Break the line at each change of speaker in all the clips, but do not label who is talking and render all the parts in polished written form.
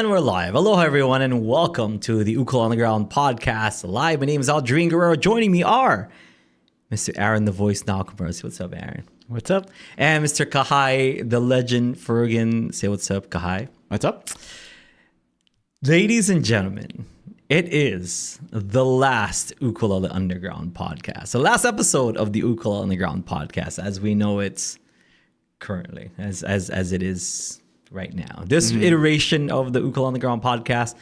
And we're live. Aloha, everyone, and welcome to the Ukulele on the Ground podcast live. My name is Aldrine Guerrero. Joining me are Mr. Aaron, the voice Nakamura. Say what's up, Aaron.
What's up?
And Mr. Kahai, the legend Fergan. Say what's up, Kahai.
What's up?
Ladies and gentlemen, it is the last Ukulele Underground podcast. The last episode of the Ukulele Underground podcast, as we know it's currently, as it is right now. This iteration of the Ukulele on the Ground podcast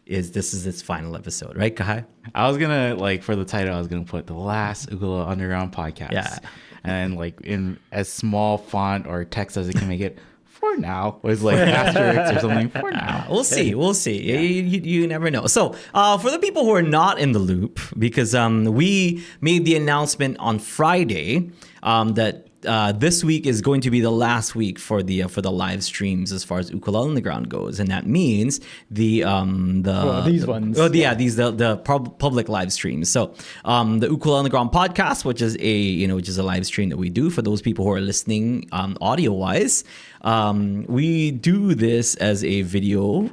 is its final episode, right, Kahai?
I was gonna for the title, I was gonna put the last Ukulele Underground podcast.
Yeah.
And in as small font or text as it can make it. For now, was asterisks or something. For now,
we'll see. Yeah. You never know. So, for the people who are not in the loop, because we made the announcement on Friday that this week is going to be the last week for the live streams as far as Ukulele on the Ground goes, and that means the public live streams. So the Ukulele on the Ground podcast, which is a live stream that we do for those people who are listening audio wise. We do this as a video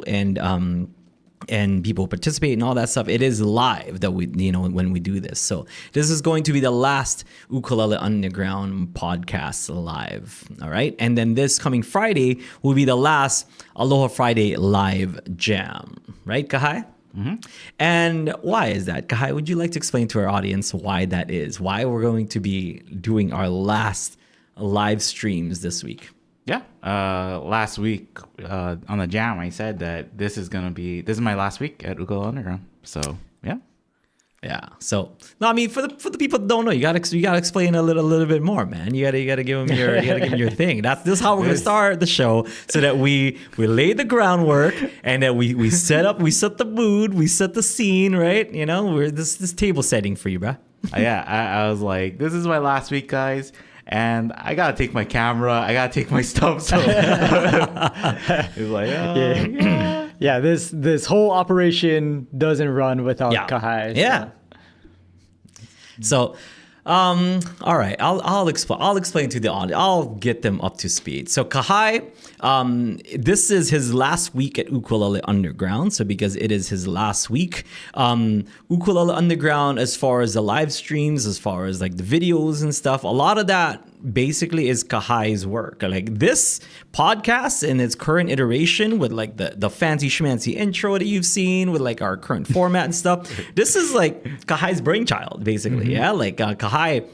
and people participate and all that stuff. It is live that we, when we do this. So this is going to be the last Ukulele Underground podcast live. All right. And then this coming Friday will be the last Aloha Friday live jam. Right, Kahai? Mm-hmm. And why is that? Kahai, would you like to explain to our audience why that is? Why we're going to be doing our last live streams this week?
Yeah. Last week on the jam, I said that this is my last week at Ukulele Underground. So yeah.
Yeah. So no, I mean for the people that don't know, you gotta explain a little bit more, man. You gotta give them your thing. This is how we're gonna start the show, so that we lay the groundwork and that we set the mood, we set the scene, right? We're this table setting for you, bro.
Yeah. I was like, this is my last week, guys. And I gotta take my camera. I gotta take my stuff. So it's like,
yeah. This whole operation doesn't run without Kahai.
Yeah. So, all right. I'll explain to the audience. I'll get them up to speed. So Kahai, this is his last week at Ukulele Underground. So because it is his last week, Ukulele Underground, as far as the live streams, as far as the videos and stuff, a lot of that basically is Kahai's work. This podcast in its current iteration with the fancy schmancy intro that you've seen with our current format and stuff, this is Kahai's brainchild, basically. Yeah. Kahai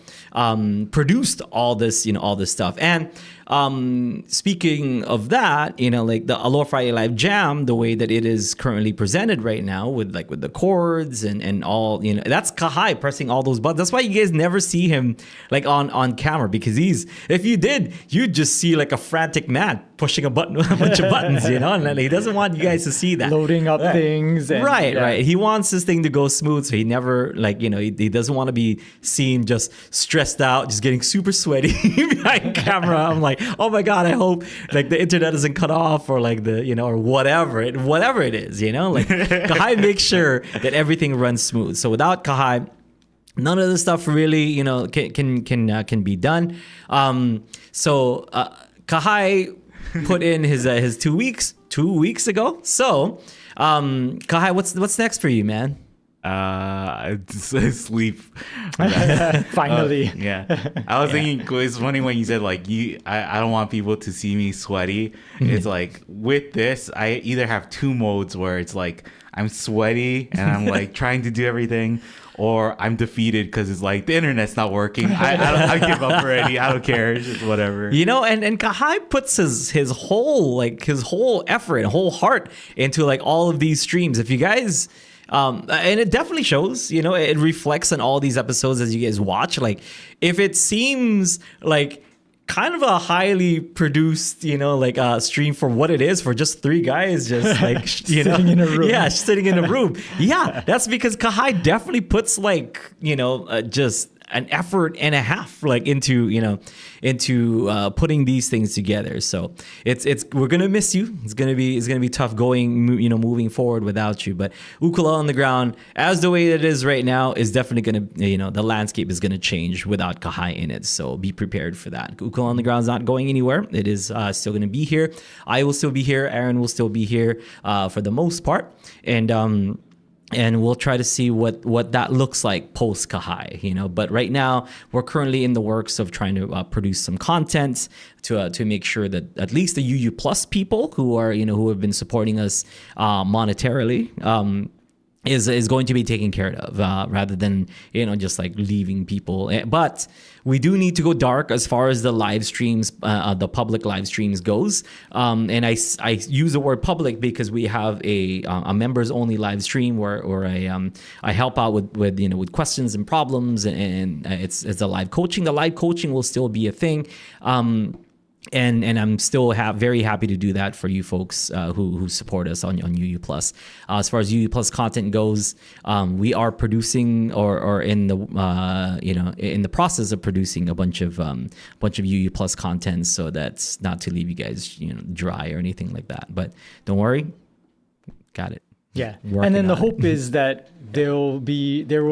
produced all this stuff. And speaking of that, the Aloha Friday Live Jam, the way that it is currently presented right now with the chords and all, that's Kahai pressing all those buttons. That's why you guys never see him on camera, because if you did, you'd just see a frantic man pushing a bunch of buttons, and he doesn't want you guys to see that.
Loading up things. And,
right. He wants this thing to go smooth, so he never he doesn't want to be seen just stressed out, just getting super sweaty behind camera. I'm like, oh my God, I hope the internet isn't cut off or or whatever it is, Kahai makes sure that everything runs smooth. So without Kahai, none of this stuff really, can be done. So Kahai put in his 2 weeks 2 weeks ago. So Kahai, what's next for you, man?
Sleep.
Finally.
Yeah. I was thinking, it's funny when you said I don't want people to see me sweaty. It's with this, I either have two modes where it's I'm sweaty and I'm trying to do everything, or I'm defeated because it's the internet's not working. I give up already. I don't care. It's just whatever.
And Kahai puts his whole effort, whole heart into all of these streams. If you guys and it definitely shows, it reflects on all these episodes as you guys watch. If it seems kind of a highly produced, stream for what it is, for just three guys just
sitting in a room.
Yeah, sitting in a room. Yeah, that's because Kahai definitely puts just an effort and a half like into putting these things together. So we're gonna miss you. It's gonna be tough going moving forward without you. But Ukulele on the Ground, as the way it is right now, is definitely gonna the landscape is gonna change without Kahai in it. So be prepared for that. Ukulele on the Ground is not going anywhere. It is still gonna be here. I will still be here. Aaron will still be here for the most part, and we'll try to see what that looks like post Kahai, But right now, we're currently in the works of trying to produce some content to make sure that at least the UU Plus people who are who have been supporting us monetarily is going to be taken care of rather than just like leaving people. But we do need to go dark as far as the live streams, the public live streams goes. And I use the word public because we have a members only live stream where I help out with questions and problems, and it's a live coaching. The live coaching will still be a thing. And I'm still very happy to do that for you folks who support us on UU Plus. As far as UU Plus content goes, we are producing or in the in the process of producing a bunch of UU Plus content. So that's not to leave you guys dry or anything like that. But don't worry, got it.
Yeah, and then the hope is that there will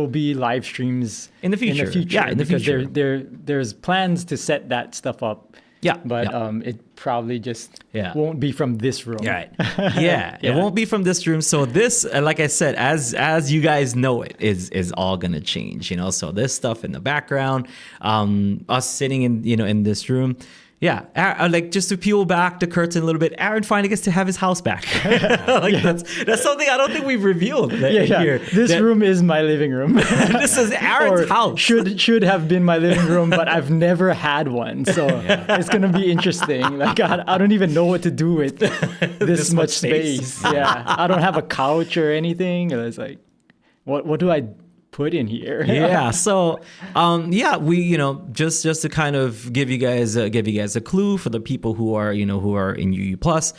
be live streams
in the future.
Yeah, in the future. There's plans to set that stuff up.
Yeah,
but it probably just won't be from this room.
Right. Yeah, it won't be from this room. So this, like I said, as you guys know, it is all gonna change. So this stuff in the background, us sitting in this room. Yeah, like just to peel back the curtain a little bit, Aaron finally gets to have his house back. That's something I don't think we've revealed here.
This room is my living room.
This is Aaron's house.
Should have been my living room, but I've never had one. So it's going to be interesting. Like I don't even know what to do with this much space. Yeah, I don't have a couch or anything. It's like, what do I put in here?
Yeah. So, we, just to kind of give you guys a clue for the people who are in UU Plus.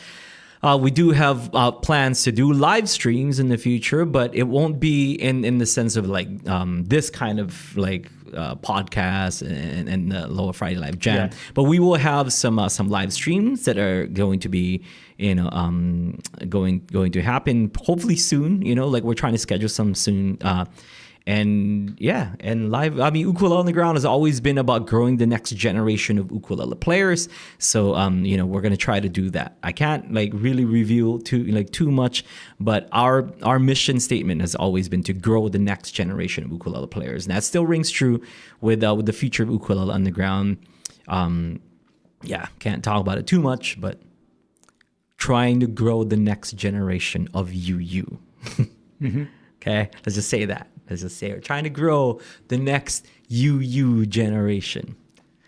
We do have plans to do live streams in the future, but it won't be in the sense of like this kind of like podcast and the Lower Friday Live Jam. Yeah. But we will have some live streams that are going to be going to happen hopefully soon. Like we're trying to schedule some soon. And live, Ukulele on the Ground has always been about growing the next generation of ukulele players. So, we're going to try to do that. I can't like really reveal too much, but our mission statement has always been to grow the next generation of ukulele players. And that still rings true with the future of Ukulele on the Ground. Can't talk about it too much, but trying to grow the next generation of UU. Mm-hmm. Okay, let's just say that. We're trying to grow the next UU generation.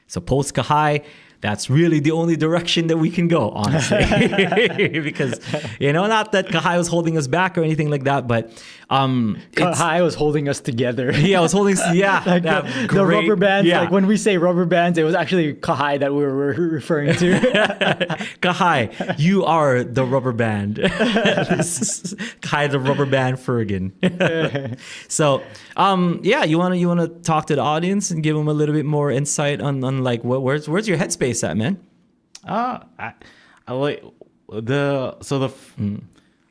So post Kahai, that's really the only direction that we can go, honestly. Because, not that Kahai was holding us back or anything like that, but
Kahai was holding us together.
Yeah, I was holding
like the rubber bands. Yeah. Like when we say rubber bands, it was actually Kahai that we were referring to.
Kahai, you are the rubber band. Kahai, the rubber band Fergan. So, you want to talk to the audience and give them a little bit more insight on like where's your headspace at, man?
I like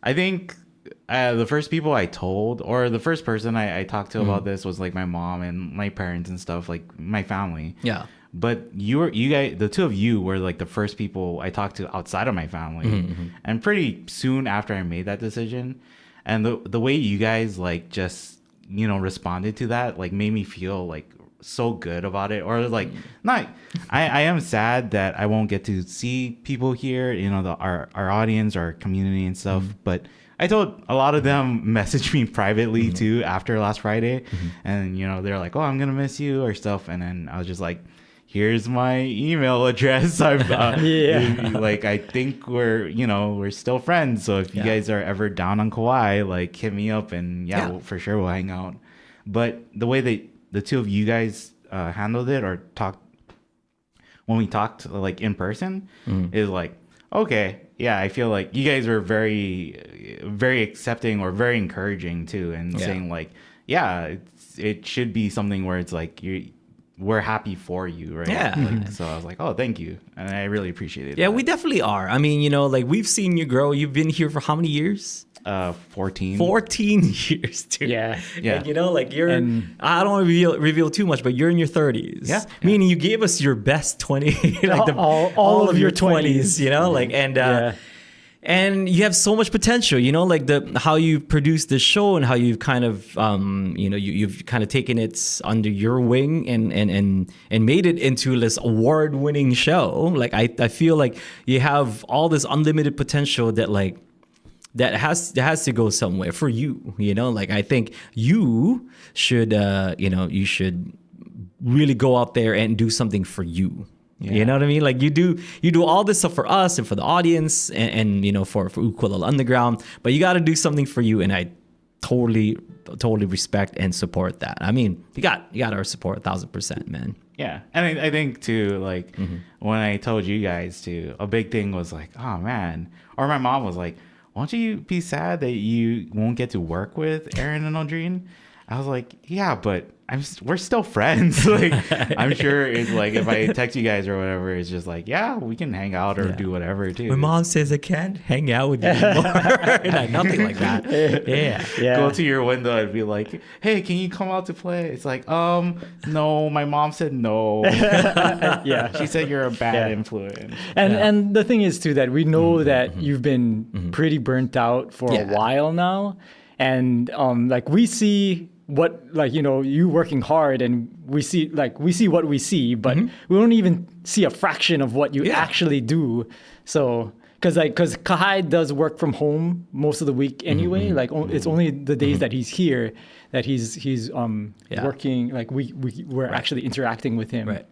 I think the first people I told, or the first person I talked to about this was like my mom and my parents and stuff, like my family.
Yeah.
But you guys, the two of you were like the first people I talked to outside of my family, and pretty soon after I made that decision, and the way you guys like just responded to that like made me feel like so good about it. Or like not I am sad that I won't get to see people here, our audience, our community and stuff, but I told a lot of them message me privately too after last Friday, and they're like, oh, I'm gonna miss you or stuff, and then I was just like, here's my email address. Like I think we're still friends, so if you guys are ever down on Kauai, like hit me up, and for sure we'll hang out. But the way the two of you guys handled it or talked when we talked like in person is like, okay, yeah, I feel like you guys were very, very accepting or very encouraging too, and saying like, it should be something where it's like we're happy for you, right?
Yeah.
Like, so I was like, oh, thank you, and I really appreciated.
Yeah,
that.
we definitely are. I mean, like we've seen you grow. You've been here for how many years?
14.
14 years, dude.
Yeah.
Yeah.
Like, like you're,
And-
I don't want to reveal too much, but you're in your 30s.
Yeah.
Meaning you gave us your best 20, like
all of your 20s.
like, and,
Yeah.
and you have so much potential, like how you produce this show and how you've kind of, you've kind of taken it under your wing and made it into this award-winning show. Like, I feel like you have all this unlimited potential that has to go somewhere for you, like I think you should you should really go out there and do something for you. You know what I mean? Like you do all this stuff for us and for the audience and for Ukulele Underground, but you got to do something for you, and I totally respect and support that. I mean, you got our support 1,000%, man.
Yeah, and I think too, like when I told you guys too, a big thing was like, oh man, or my mom was like, won't you be sad that you won't get to work with Aaron and Aldrine? I was like, yeah, but we're still friends. Like, I'm sure it's like if I text you guys or whatever, it's just like, yeah, we can hang out or do whatever too.
My mom says I can't hang out with you anymore. Nothing like that. Yeah.
Go to your window and be like, hey, can you come out to play? It's like, no, my mom said no.
Yeah.
She said you're a bad influence.
And the thing is too that we know that you've been pretty burnt out for a while now, and like we see what, like, you working hard, and we see what we see, but we don't even see a fraction of what you actually do. So because Kahai does work from home most of the week anyway. Like it's only the days that he's here that he's working. Like we're actually interacting with him.
Right.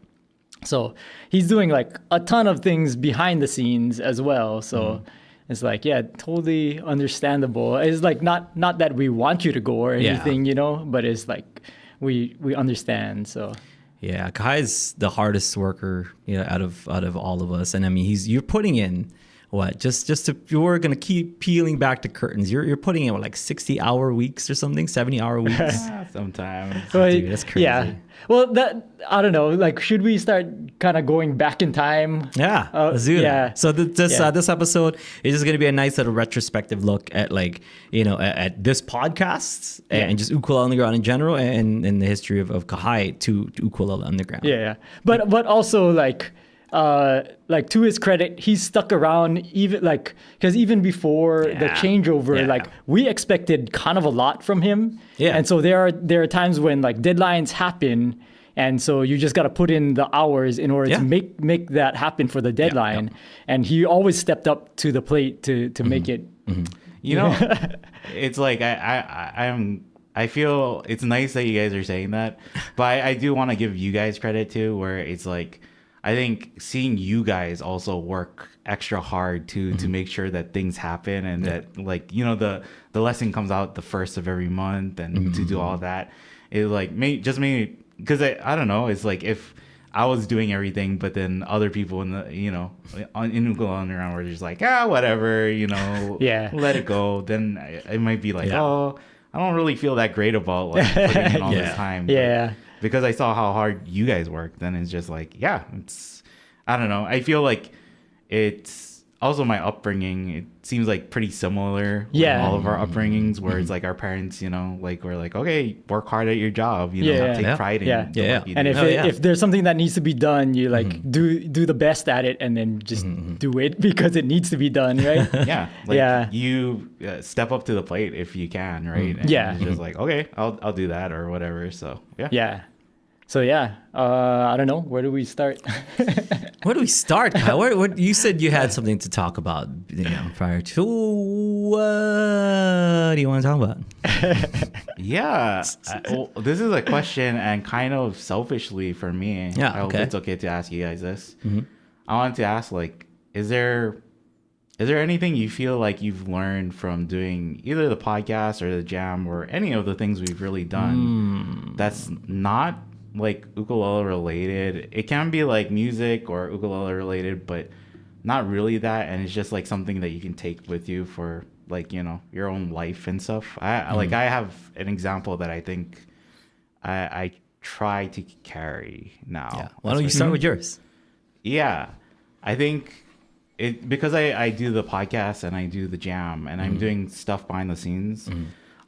So he's doing like a ton of things behind the scenes as well. So it's like, yeah, totally understandable. It's like not that we want you to go or anything, but it's like we understand. So
yeah, Kahai's the hardest worker, out of all of us. And I mean, you're putting in what? Just you're gonna keep peeling back the curtains. You're putting in like 60-hour weeks or something, 70-hour weeks.
Sometimes.
Dude, that's crazy.
Yeah. Well, I don't know. Like, should we start kind of going back in time?
Yeah, let's do that. So this episode is just gonna be a nice little retrospective look at at this podcast and just Ukulele Underground in general and the history of Kahai to Ukulele Underground.
Yeah. But also like to his credit, he's stuck around because even before the changeover, like we expected kind of a lot from him. Yeah. And so there are times when like deadlines happen, and so you just got to put in the hours in order to make that happen for the deadline. And he always stepped up to the plate to make it.
It's like I feel it's nice that you guys are saying that, but I do want to give you guys credit too, where it's like, I think seeing you guys also work extra hard to make sure that things happen and that the lesson comes out the first of every month and to do all that, it like made me, because I don't know, it's like if I was doing everything, but then other people in the in Ukulele Underground were just like, whatever, let it go, then it might be like, oh, I don't really feel that great about like putting in all this time.
Yeah.
Because I saw how hard you guys work, then it's just like, it's, I don't know. I feel like it's also my upbringing. It seems like pretty similar. With all of our upbringings, where it's like our parents, like we're like, okay, work hard at your job. Take pride in the work you do.
And if there's something that needs to be done, you like do the best at it, and then just do it because it needs to be done, right?
You step up to the plate if you can, right? And it's just like, okay, I'll do that or whatever. So
So I don't know. Where do we start?
Where do we start, Kyle? What you said you had something to talk about, prior to. What do you want to talk about?
This is a question, and kind of selfishly for me. I hope it's okay to ask you guys this. I wanted to ask, like, is there anything you feel like you've learned from doing either the podcast or the jam or any of the things we've really done that's not like ukulele related? It can be like music or ukulele related, but not really that, and it's just like something that you can take with you for like, you know, your own life and stuff. Like I have an example that I think I try to carry now.
Yeah. Why don't you start with yours?
Yeah, I think it because I do the podcast and I do the jam and I'm doing stuff behind the scenes.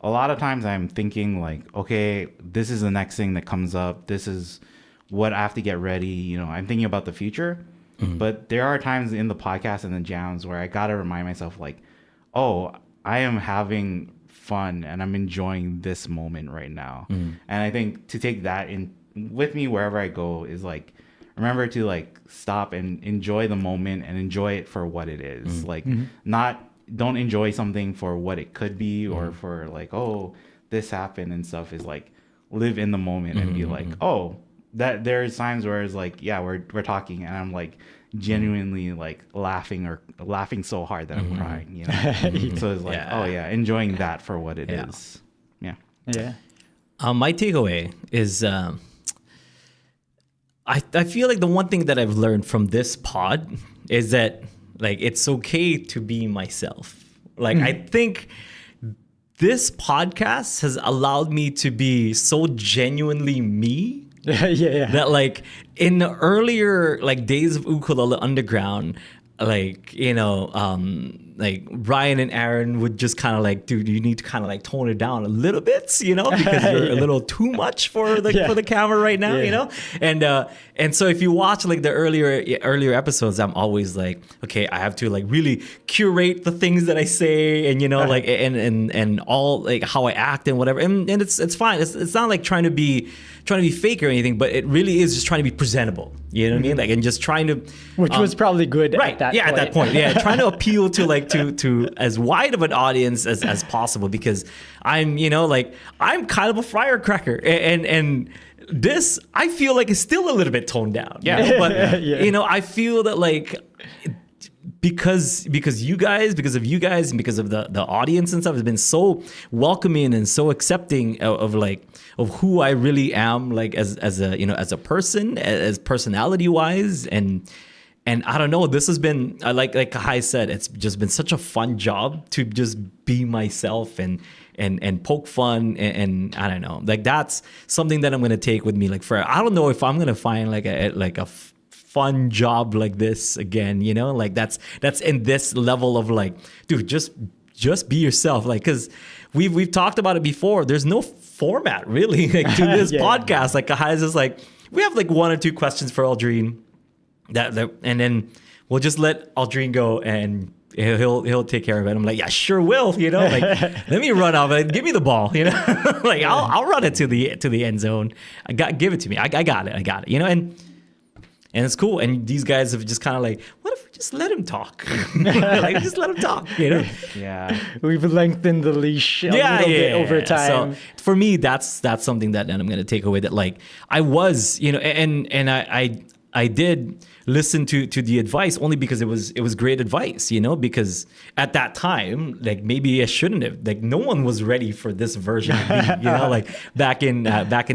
A lot of times I'm thinking like, okay, this is the next thing that comes up. This is what I have to get ready. You know, I'm thinking about the future. But there are times in the podcast and the jams where I gotta remind myself like, oh, I am having fun and I'm enjoying this moment right now. And I think to take that in with me wherever I go is like, remember to like stop and enjoy the moment and enjoy it for what it is. Like don't enjoy something for what it could be or for like, oh, this happened and stuff. Is like live in the moment and be like, oh, that there's times where it's like, yeah, we're talking and I'm like genuinely like laughing so hard that I'm crying, you know. So it's like, oh yeah, enjoying that for what it is. Yeah.
My takeaway is I feel like the one thing that I've learned from this pod is that like it's okay to be myself. Like I think this podcast has allowed me to be so genuinely me. That like in the earlier like days of Ukulele Underground, like, you know, like Ryan and Aaron would just kind of like, dude, you need to kind of like tone it down a little bit, you know, because you're a little too much for the for the camera right now, you know. And so if you watch like the earlier episodes, I'm always like, okay, I have to like really curate the things that I say, and you know, like and all like how I act and whatever, and it's fine. It's not like trying to be fake or anything, but it really is just trying to be presentable. You know what I mean? Like, and just trying to,
which was probably good,
right?
At that point.
At that point, trying to appeal to like to as wide of an audience as possible, because I'm, you know, like I'm kind of a firecracker, and this I feel like is still a little bit toned down. You know? But you know, I feel that like because of you guys, and because of the audience and stuff has been so welcoming and so accepting of who I really am, like as a, you know, as a person, as personality wise, and I don't know, this has been like Kahai said, it's just been such a fun job to just be myself and poke fun and I don't know, like that's something that I'm gonna take with me like for, I don't know if I'm gonna find like a fun job like this again, you know, like that's in this level of like, dude, just be yourself, like, because we've talked about it before, there's no format really like to this podcast. Like Kahai is just like, we have like one or two questions for Aldrine that and then we'll just let Aldrine go and he'll take care of it. I'm like, yeah, sure will, you know, like let me run off and give me the ball, you know. Like I'll run it to the end zone. Give it to me. I got it, you know, and it's cool. And these guys have just kind of like, what if we just let him talk? Like, just let him talk, you know?
Yeah.
We've lengthened the leash a little bit over time.
So for me, that's something that I'm going to take away, that like I was, you know, and I did listen to the advice only because it was great advice, you know, because at that time, like maybe I shouldn't have, like no one was ready for this version of me, you know, like back in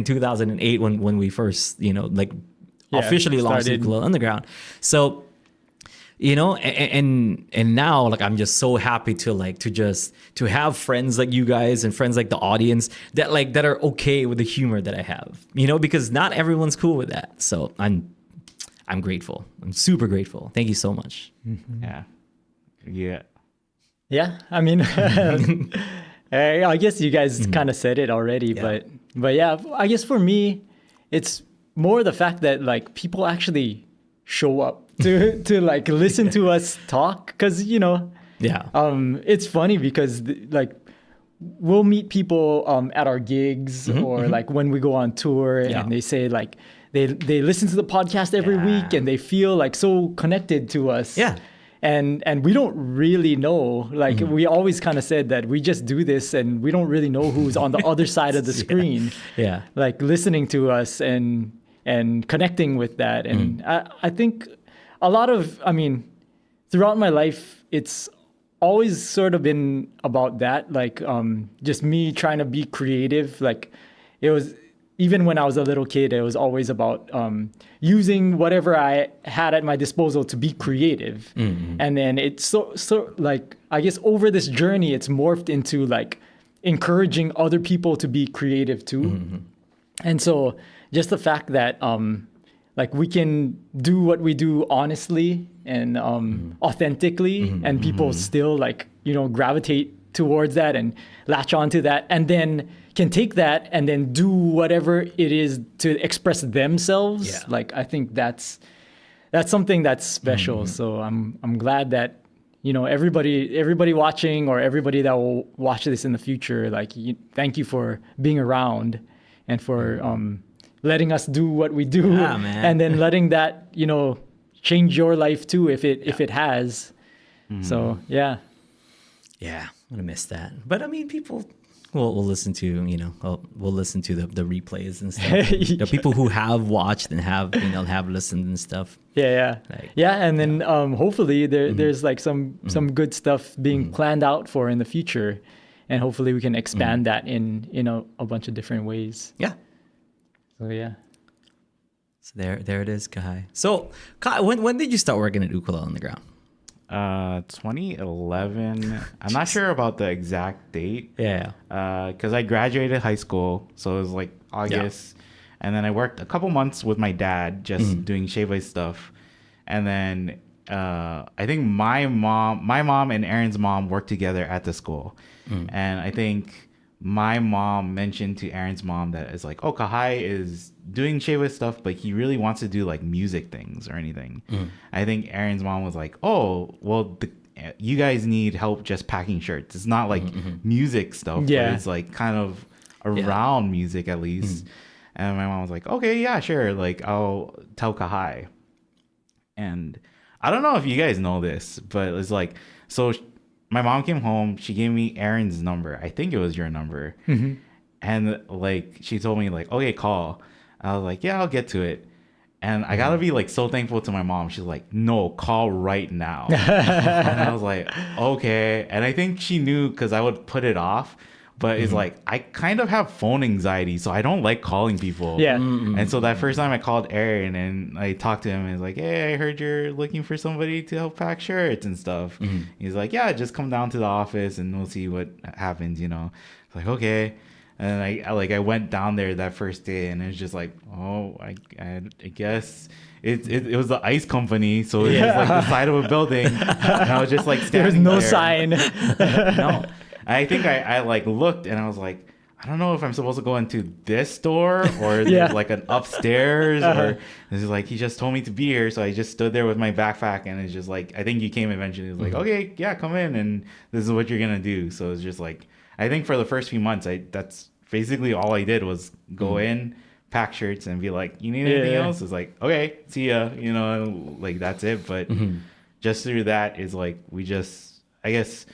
2008 when we first, you know, like officially launched Ukulele Underground. So, you know, and now like I'm just so happy to have friends like you guys and friends like the audience that are okay with the humor that I have, you know, because not everyone's cool with that. So I'm grateful. I'm super grateful. Thank you so much.
Yeah.
I mean, I guess you guys kind of said it already, but yeah, I guess for me, it's more the fact that like people actually show up to like listen to us talk, because you know, it's funny because like we'll meet people at our gigs or like when we go on tour and they say like they listen to the podcast every week and they feel like so connected to us. And we don't really know, like we always kind of said that we just do this and we don't really know who's on the other side of the screen. Like listening to us and connecting with that. And I think a lot of, I mean, throughout my life, it's always sort of been about that, like just me trying to be creative. Like it was even when I was a little kid, it was always about using whatever I had at my disposal to be creative. And then it's so like, I guess over this journey, it's morphed into like encouraging other people to be creative too. And so just the fact that like we can do what we do honestly and authentically, and people still like, you know, gravitate towards that and latch onto that, and then can take that and then do whatever it is to express themselves.
Yeah.
Like I think that's something that's special. So I'm glad that, you know, everybody watching or everybody that will watch this in the future, like thank you for being around and for letting us do what we do,
man.
and then letting that, you know, change your life too if it has. So yeah.
Yeah, I'm gonna miss that. But I mean, people will listen to, you know, we'll listen to the replays and stuff. The people who have watched and have, you know, have listened and stuff.
Yeah.
Like,
And then hopefully there's like some good stuff being planned out for in the future, and hopefully we can expand that in a bunch of different ways.
Yeah.
So yeah.
So there it is, Kahai. So Kahai, when did you start working at Ukulele on the Ground?
2011. I'm not sure about the exact date.
Yeah.
Because I graduated high school, so it was like August, and then I worked a couple months with my dad just doing shave ice stuff, and then I think my mom and Aaron's mom worked together at the school, and I think my mom mentioned to Aaron's mom that it's like, oh, Kahai is doing shave ice stuff, but he really wants to do like music things or anything. I think Aaron's mom was like, oh, well, you guys need help just packing shirts. It's not like music stuff, but it's like kind of around music at least. And my mom was like, okay, yeah, sure. Like, I'll tell Kahai. And I don't know if you guys know this, but it's like, so my mom came home. She gave me Aaron's number. I think it was your number. And like, she told me like, okay, call. I was like, yeah, I'll get to it. And I gotta be like so thankful to my mom. She's like, no, call right now. And I was like, okay. And I think she knew because I would put it off. But it's like, I kind of have phone anxiety, so I don't like calling people.
Yeah.
And so that first time I called Aaron and I talked to him, and he's like, hey, I heard you're looking for somebody to help pack shirts and stuff. He's like, yeah, just come down to the office and we'll see what happens, you know. It's like, okay. And I went down there that first day, and it's just like, oh, I guess it was the ice company, so it was like the side of a building, and I was just like standing
There's no
there.
sign.
No, I think I like looked, and I was like, I don't know if I'm supposed to go into this door or there's like an upstairs, or it's like he just told me to be here, so I just stood there with my backpack, and it's just like, I think you came eventually. It's like, okay, yeah, come in, and this is what you're gonna do. So it's just like, I think for the first few months, that's basically all I did was go in, pack shirts, and be like, you need anything else? It's like, okay, see ya, you know, like that's it. But just through that is like, I guess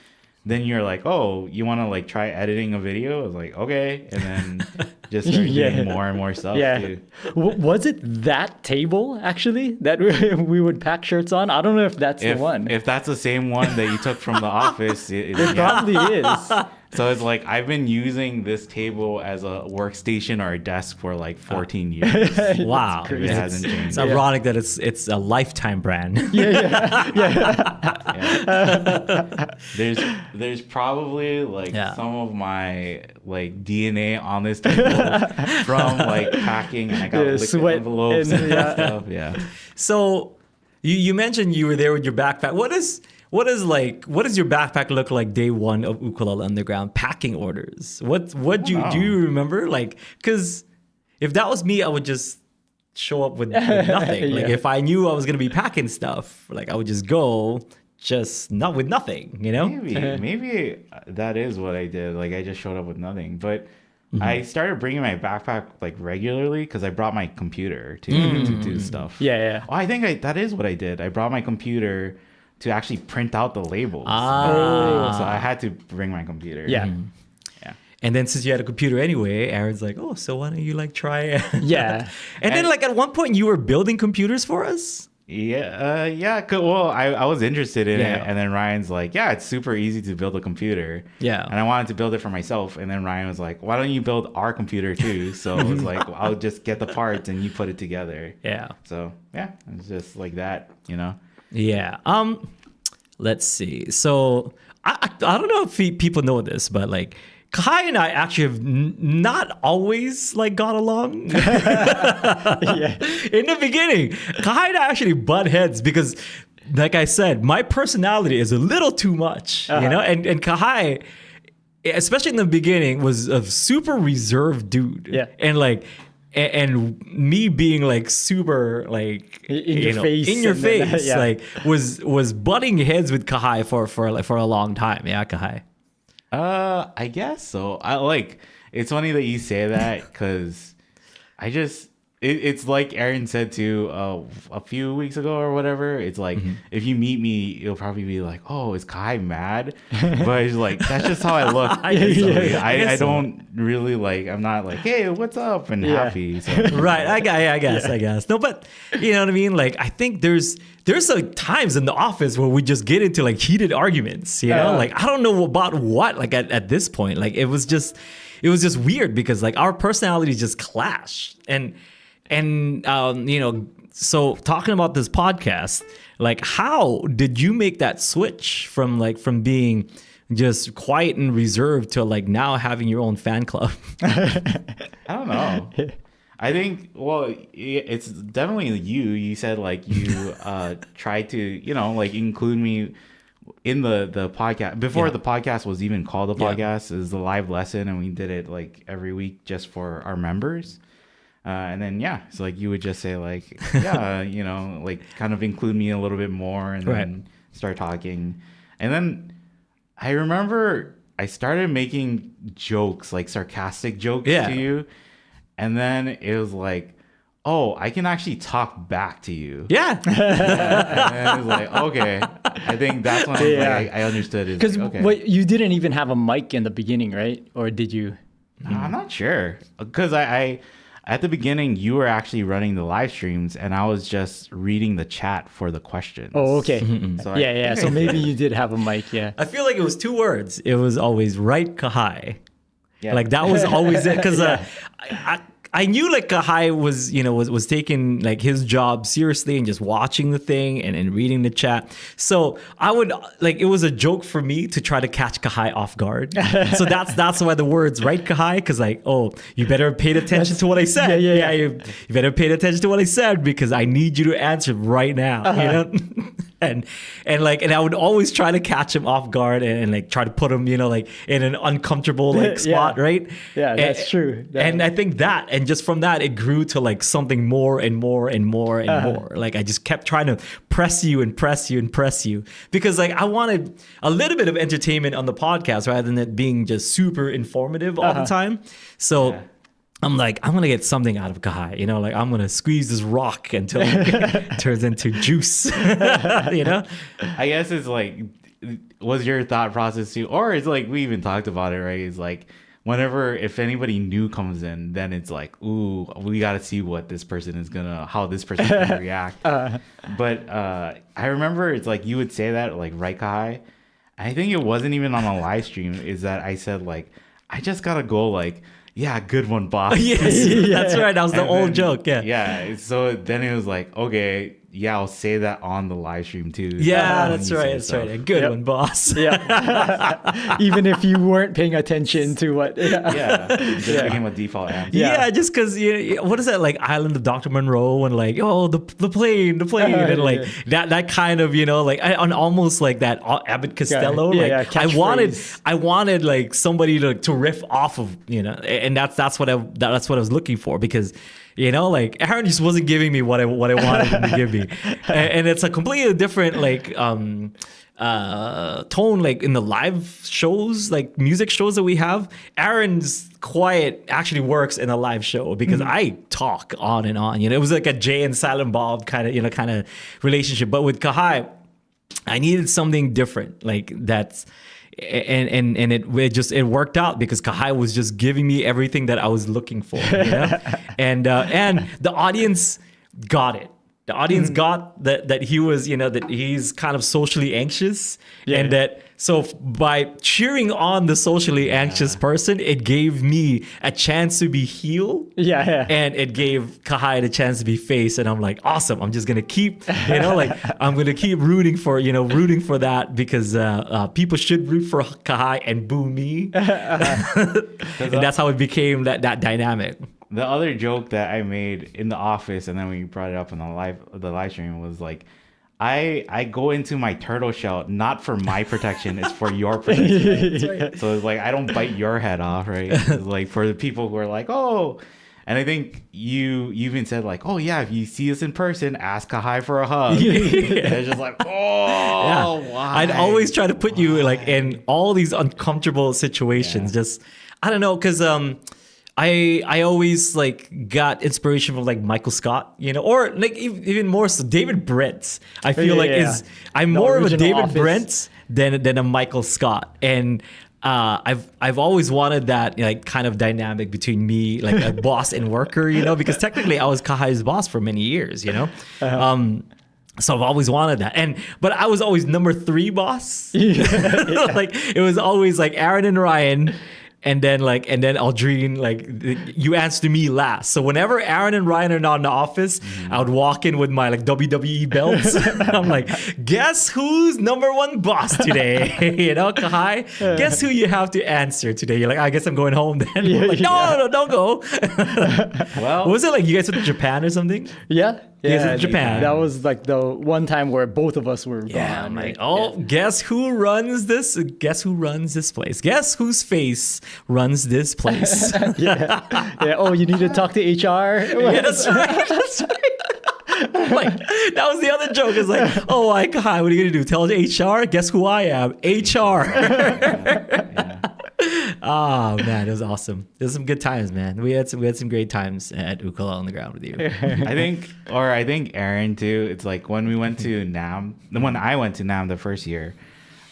then you're like, oh, you want to like try editing a video? I was like, okay. And then just start doing more and more stuff too.
Was it that table actually that we would pack shirts on? I don't know if that's the one.
If that's the same one that you took from the office, it
probably is.
So it's like, I've been using this table as a workstation or a desk for like 14 years.
Wow.
It hasn't changed.
It's ironic that it's a lifetime brand.
There's probably like some of my like DNA on this table from like packing, and I got liquid envelopes and stuff. Yeah.
So you mentioned you were there with your backpack. What does your backpack look like day one of Ukulele Underground packing orders? Do you remember? Like, because if that was me, I would just show up with nothing. Like if I knew I was gonna be packing stuff, like I would just go not with nothing, you know?
Maybe that is what I did. Like I just showed up with nothing, but I started bringing my backpack like regularly because I brought my computer to do stuff.
Yeah.
Oh, I think that is what I did. I brought my computer to actually print out the labels. So I had to bring my computer.
Yeah.
And then since you had a computer anyway, Aaron's like, oh, so why don't you like try it?
Yeah.
And then like at one point you were building computers for us?
Well, I was interested in
Yeah.
it, and then Ryan's like, yeah, it's super easy to build a computer.
Yeah.
And I wanted to build it for myself, and then Ryan was like, why don't you build our computer too? So it was like, I'll just get the parts and you put it together.
Yeah.
So yeah, it's just like that, you know.
Yeah. Let's see. So I don't know if people know this, but like Kahai and I actually have not always like got along.
Yeah.
In the beginning, Kahai and I actually butt heads because, like I said, my personality is a little too much, you know, and Kahai, especially in the beginning, was a super reserved dude.
Yeah.
And like, and me being like super like
In your face
in your
and then,
face,
yeah.
like was butting heads with Kahai for a long time. Yeah, Kahai.
I guess so. I like. It's funny that you say that because I just. It's like Aaron said too a few weeks ago or whatever. It's like if you meet me, you'll probably be like, "Oh, is Kai mad?" But it's like that's just how I look.
I guess so.
I don't really like. I'm not like, "Hey, what's up?" and
Yeah.
happy. So.
Right. I guess. No, but you know what I mean? Like, I think there's like times in the office where we just get into like heated arguments, you know? Like, I don't know about what, like at this point, like it was just weird because like our personalities just clash. And you know, so talking about this podcast, like how did you make that switch from being just quiet and reserved to like now having your own fan club?
I don't know. I think, well, it's definitely you. You said like you tried to, you know, like include me in the podcast before the podcast was even called a podcast. It was a live lesson, and we did it like every week just for our members. And then it's like you would just say like, you know, like kind of include me a little bit more, and then start talking. And then I remember I started making jokes, like sarcastic jokes to you. And then it was like, oh, I can actually talk back to you.
Yeah.
And I was like, okay. I think that's when I understood it.
Because
Okay.
you didn't even have a mic in the beginning, right? Or did you?
I'm not sure. Because I at the beginning, you were actually running the live streams, and I was just reading the chat for the questions.
Oh, okay.
So
Yeah. So maybe you did have a mic. Yeah.
I feel like it was 2 words. It was always right Kahai.
Yeah.
Like that was always it. Because I knew like Kahai was, you know, was taking like his job seriously and just watching the thing and reading the chat. So I would like, it was a joke for me to try to catch Kahai off guard. So that's why the words right Kahai, because like, oh, you better pay attention to what I said.
Yeah.
You better pay attention to what I said because I need you to answer right now. You know? And I would always try to catch him off guard and like try to put him, you know, like in an uncomfortable like spot, right?
Yeah, that's true.
And I think that, and just from that, it grew to like something more and more and more and more. Like I just kept trying to press you because like I wanted a little bit of entertainment on the podcast rather than it being just super informative all the time. So. I'm like, I'm going to get something out of Kahai, you know, like I'm going to squeeze this rock until it turns into juice, you know?
I guess it's like, was your thought process too, or it's like, we even talked about it, right? It's like, if anybody new comes in, then it's like, ooh, we got to see what this person is how this person is going to react. But I remember it's like, you would say that like, right, Kahai? I think it wasn't even on a live stream, is that I said like, I just got to go like, yeah, good one, boss.
Yes, that's right. That was the old joke. Yeah.
Yeah. So then it was like, okay, yeah, I'll say that on the live stream too.
Yeah, that's right. That's right. A good one, boss.
Yeah. Even if you weren't paying attention to what.
Yeah. It just became a default answer.
Yeah, just because what is that like Island of Dr. Monroe and like the plane and like that kind of like on almost like that Abbott Costello. I wanted like somebody to riff off of and that's what I was looking for because. Like Aaron just wasn't giving me what I wanted him to give me, and it's a completely different like tone like in the live shows, like music shows that we have. Aaron's quiet actually works in a live show because I talk on and on. It was like a Jay and Silent Bob kind of relationship, but with Kahai, I needed something different, like that's. And it worked out because Kahai was just giving me everything that I was looking for, and the audience got it. The audience got that he was, that he's kind of socially anxious, and that by cheering on the socially anxious person, it gave me a chance to be heel. And it gave Kahai the chance to be face, and I'm like, awesome. I'm just gonna keep, I'm gonna keep rooting for that because people should root for Kahai and boo me, and that's how it became that dynamic.
The other joke that I made in the office, and then when you brought it up in the live stream, was like, I go into my turtle shell not for my protection, it's for your protection. Right? So it's like I don't bite your head off, right? It's like for the people who are like, oh, and I think you even said like, oh yeah, if you see us in person, ask Kahai for a hug. And it's just like, why?
I'd always try to put you like in all these uncomfortable situations. Just I don't know, because I always like got inspiration from like Michael Scott, or like even more so David Brent. I feel I'm more of a David Brent than a Michael Scott, and I've always wanted that like kind of dynamic between me, like a boss and worker, because technically I was Kahai's boss for many years, So I've always wanted that, but I was always number 3 boss. Like it was always like Aaron and Ryan. And then Aldrine, like you answer to me last. So whenever Aaron and Ryan are not in the office, I would walk in with my like WWE belts. I'm like, guess who's number 1 boss today? Kahai, guess who you have to answer today? You're like, I guess I'm going home then. Like, no, don't go. Well, was it like you guys went to Japan or something?
Yeah.
Yeah, Japan.
That was like the one time where both of us were gone.
I'm like, guess who runs this? Guess who runs this place? Guess whose face runs this place?
Oh, you need to talk to HR?
Yeah, that's right. That's right. Like that was the other joke. It's like, Kahai, what are you gonna do? Tell HR? Guess who I am? HR. Oh man, it was awesome. It was some good times, man. We had some great times at Ukulele on the ground with you.
I think Aaron too. It's like when we went to NAMM, when I went to NAMM the first year.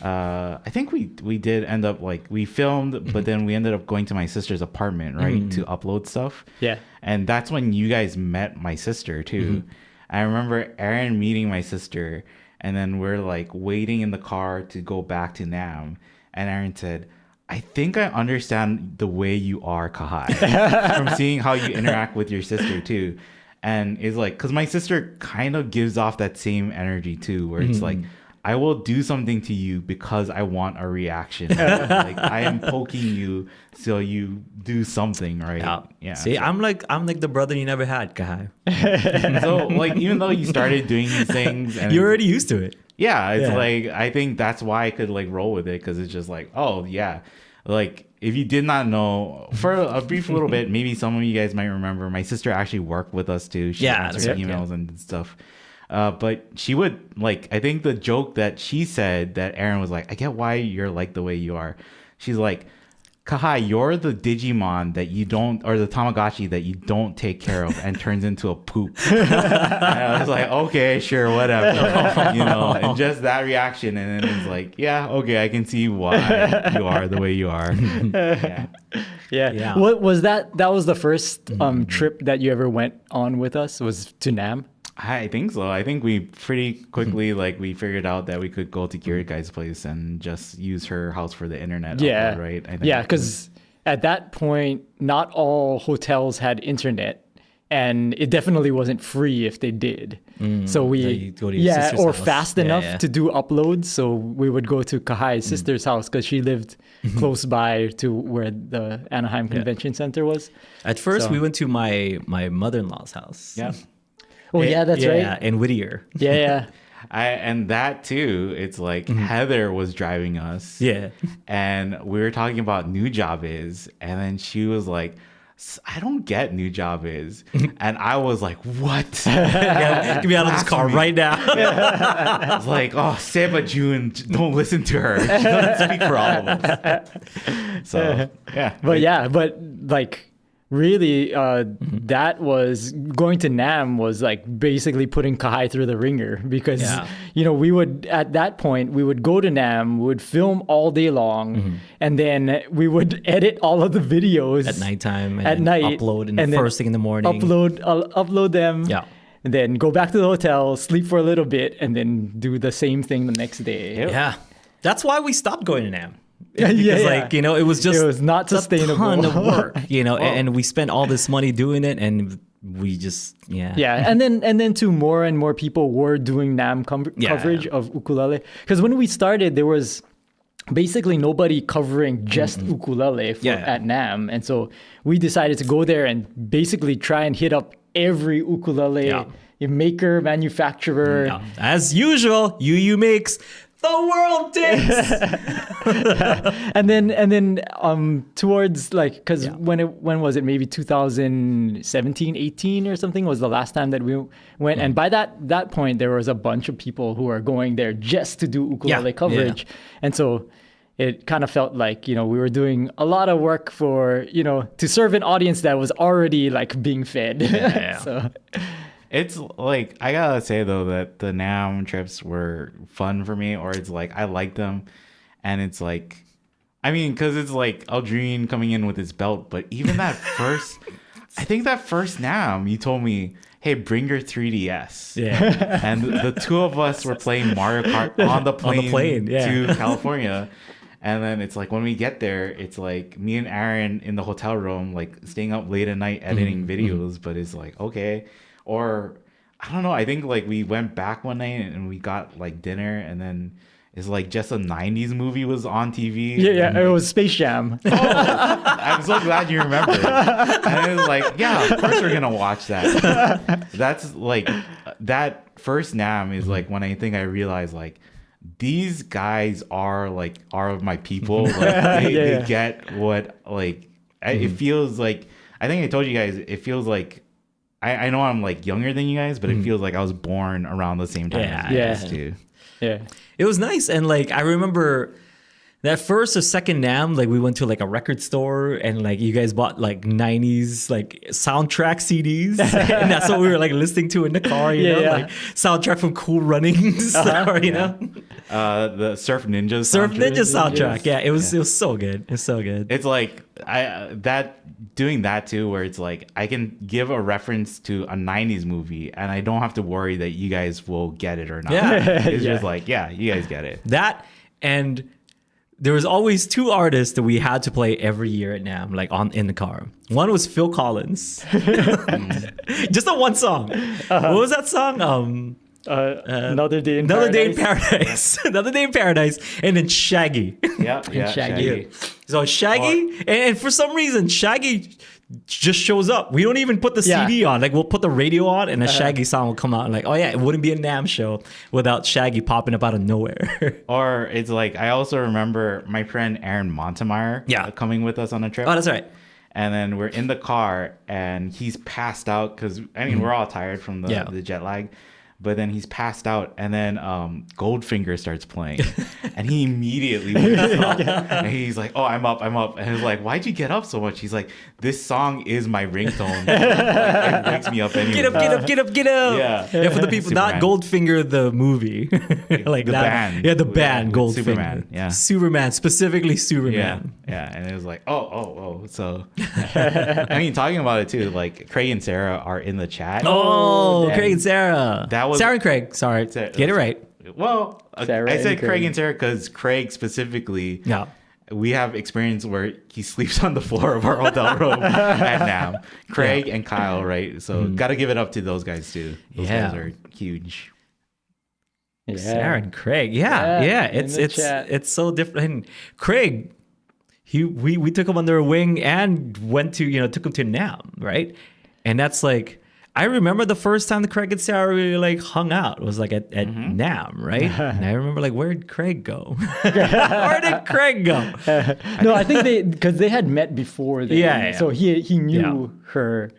I think we did end up like we filmed, but then we ended up going to my sister's apartment, right, to upload stuff.
Yeah,
and that's when you guys met my sister too. I remember Aaron meeting my sister, and then we're like waiting in the car to go back to NAMM, and Aaron said, I think I understand the way you are, Kahai, from seeing how you interact with your sister too. And it's like, because my sister kind of gives off that same energy too, where it's like, I will do something to you because I want a reaction. Like I am poking you so you do something, right?
Yeah. See, I'm like the brother you never had, Kahai.
So like, even though you started doing these things, and
you're already used to it.
Yeah, it's like I think that's why I could like roll with it, because it's just like, oh yeah, like if you did not know, for a brief little bit, maybe some of you guys might remember, my sister actually worked with us too. She answered emails and stuff. But she would like, I think the joke that she said that Aaron was like, I get why you're like the way you are. She's like, Kahai, you're the Digimon that you don't, or the Tamagotchi that you don't take care of and turns into a poop. And I was like, okay, sure, whatever. And just that reaction. And then it's like, yeah, okay, I can see why you are the way you are.
Yeah. What was that? That was the first trip that you ever went on with us, was to NAMM?
I think so. I think we pretty quickly we figured out that we could go to Kirikai's place and just use her house for the internet.
Yeah,
upload, right. I think.
Yeah, because at that point, not all hotels had internet, and it definitely wasn't free if they did. So we
go to your sister's house.
Fast enough to do uploads. So we would go to Kahai's sister's house because she lived close by to where the Anaheim Convention Center was.
At first, we went to my mother-in-law's house.
Yeah.
Oh, yeah, that's right.
Yeah, in Whittier.
Yeah.
And that too, it's like Heather was driving us.
Yeah.
And we were talking about New Job Is. And then she was like, I don't get New Job Is. And I was like, what?
Get me out of this car right now.
I was like, oh, Seba June, don't listen to her. She doesn't speak for all of us. So, yeah.
But like, really, that was going to NAMM was like basically putting Kahai through the ringer, because we would, at that point, we would go to NAMM, we would film all day long, and then we would edit all of the videos
at nighttime,
at night,
upload, and then first thing in the morning,
upload them.
Yeah.
and then go back to the hotel, sleep for a little bit, and then do the same thing the next day.
Yeah. That's why we stopped going to NAMM.
Yeah,
Because
yeah.
like, it was just
It was not sustainable.
a ton of work, and we spent all this money doing it, and we just
Yeah, and then too, more and more people were doing NAMM coverage of ukulele. Because when we started, there was basically nobody covering just ukulele at NAMM, and so we decided to go there and basically try and hit up every ukulele maker, manufacturer.
Yeah. As usual, UU makes, the world takes.
and then towards like, because when was it, maybe 2017 18 or something was the last time that we went, and by that point there was a bunch of people who are going there just to do ukulele coverage. And so it kind of felt like, we were doing a lot of work for, to serve an audience that was already like being fed. So
it's like, I gotta say though that the NAMM trips were fun for me, or it's like I like them, and it's like, I mean, because it's like Aldrine coming in with his belt, but even that first, I think that first NAMM, you told me, hey, bring your 3DS.
Yeah.
And the two of us were playing Mario Kart on the plane, to California. And then it's like when we get there, it's like me and Aaron in the hotel room, like staying up late at night editing videos, but it's like, okay. Or I don't know, I think like we went back one night and we got like dinner, and then it's like just a 90s movie was on TV.
Yeah, it was Space Jam.
Oh, I'm so glad you remember. And it was like, yeah, of course we're going to watch that. That's like, that first NAMM is like when I think I realized like, these guys are my people. Like, they get what, like, it feels like, I think I told you guys, it feels like, I know I'm like younger than you guys, but it feels like I was born around the same time as you guys too.
Yeah.
It was nice. And like, I remember that first or second NAMM, like we went to like a record store and like you guys bought like 90s like soundtrack CDs. And that's what we were like listening to in the car, you know, like soundtrack from Cool Runnings, or, you know.
The Surf Ninja
soundtrack. Yeah, it was so good. It's so good.
It's like doing that too, where it's like I can give a reference to a 90s movie and I don't have to worry that you guys will get it or not.
Yeah.
It's just like, yeah, you guys get it.
That, and there was always two artists that we had to play every year at NAMM, like in the car. One was Phil Collins. Just the one song. What was that song?
Another Day in
Paradise. Another Day in Paradise. And then Shaggy.
Yeah,
Shaggy.
So Shaggy, and for some reason, Shaggy just shows up. We don't even put the CD on. Like, we'll put the radio on and a Shaggy song will come out. And like, oh yeah, it wouldn't be a NAMM show without Shaggy popping up out of nowhere.
Or it's like, I also remember my friend Aaron Montemeyer coming with us on a trip.
Oh, that's right.
And then we're in the car and he's passed out because, I mean, we're all tired from the jet lag. But then he's passed out, and then Goldfinger starts playing, and he immediately wakes up. And he's like, "Oh, I'm up." And he's like, "Why'd you get up so much?" He's like, "This song is my ringtone. Like, it wakes me up anyway."
Get up! Yeah, for the people,
Superman.
not Goldfinger the movie, like
the
that,
band.
Yeah, the band Goldfinger.
Superman. Yeah,
Superman, specifically Superman.
Yeah, and it was like, oh. So, I mean, talking about it too, like Craig and Sarah are in the chat.
Oh, Craig and Sarah.
That was
Sarah and Craig. Sorry, get it right.
Well, I said Craig and Sarah because Craig specifically.
Yeah.
We have experience where he sleeps on the floor of our hotel room at NAMM. Craig and Kyle, right? So got to give it up to those guys too. Those guys are huge.
Yeah.
Sarah and Craig. Yeah. It's so different. And Craig, we took him under a wing and went to, took him to NAMM, right? And that's like, I remember the first time the Craig and Sarah really like hung out was like at NAMM, right? And I remember like, where'd Craig go? Where did Craig go?
No, I think because they had met before. So he knew her.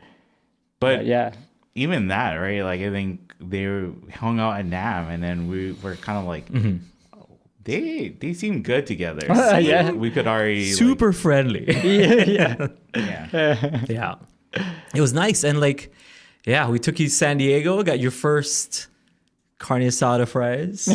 But even that, right? Like I think they hung out at NAMM, and then we were kind of like, they seem good together. So we could already
super friendly.
Yeah.
It was nice, and like. Yeah, we took you to San Diego, got your first carne asada fries.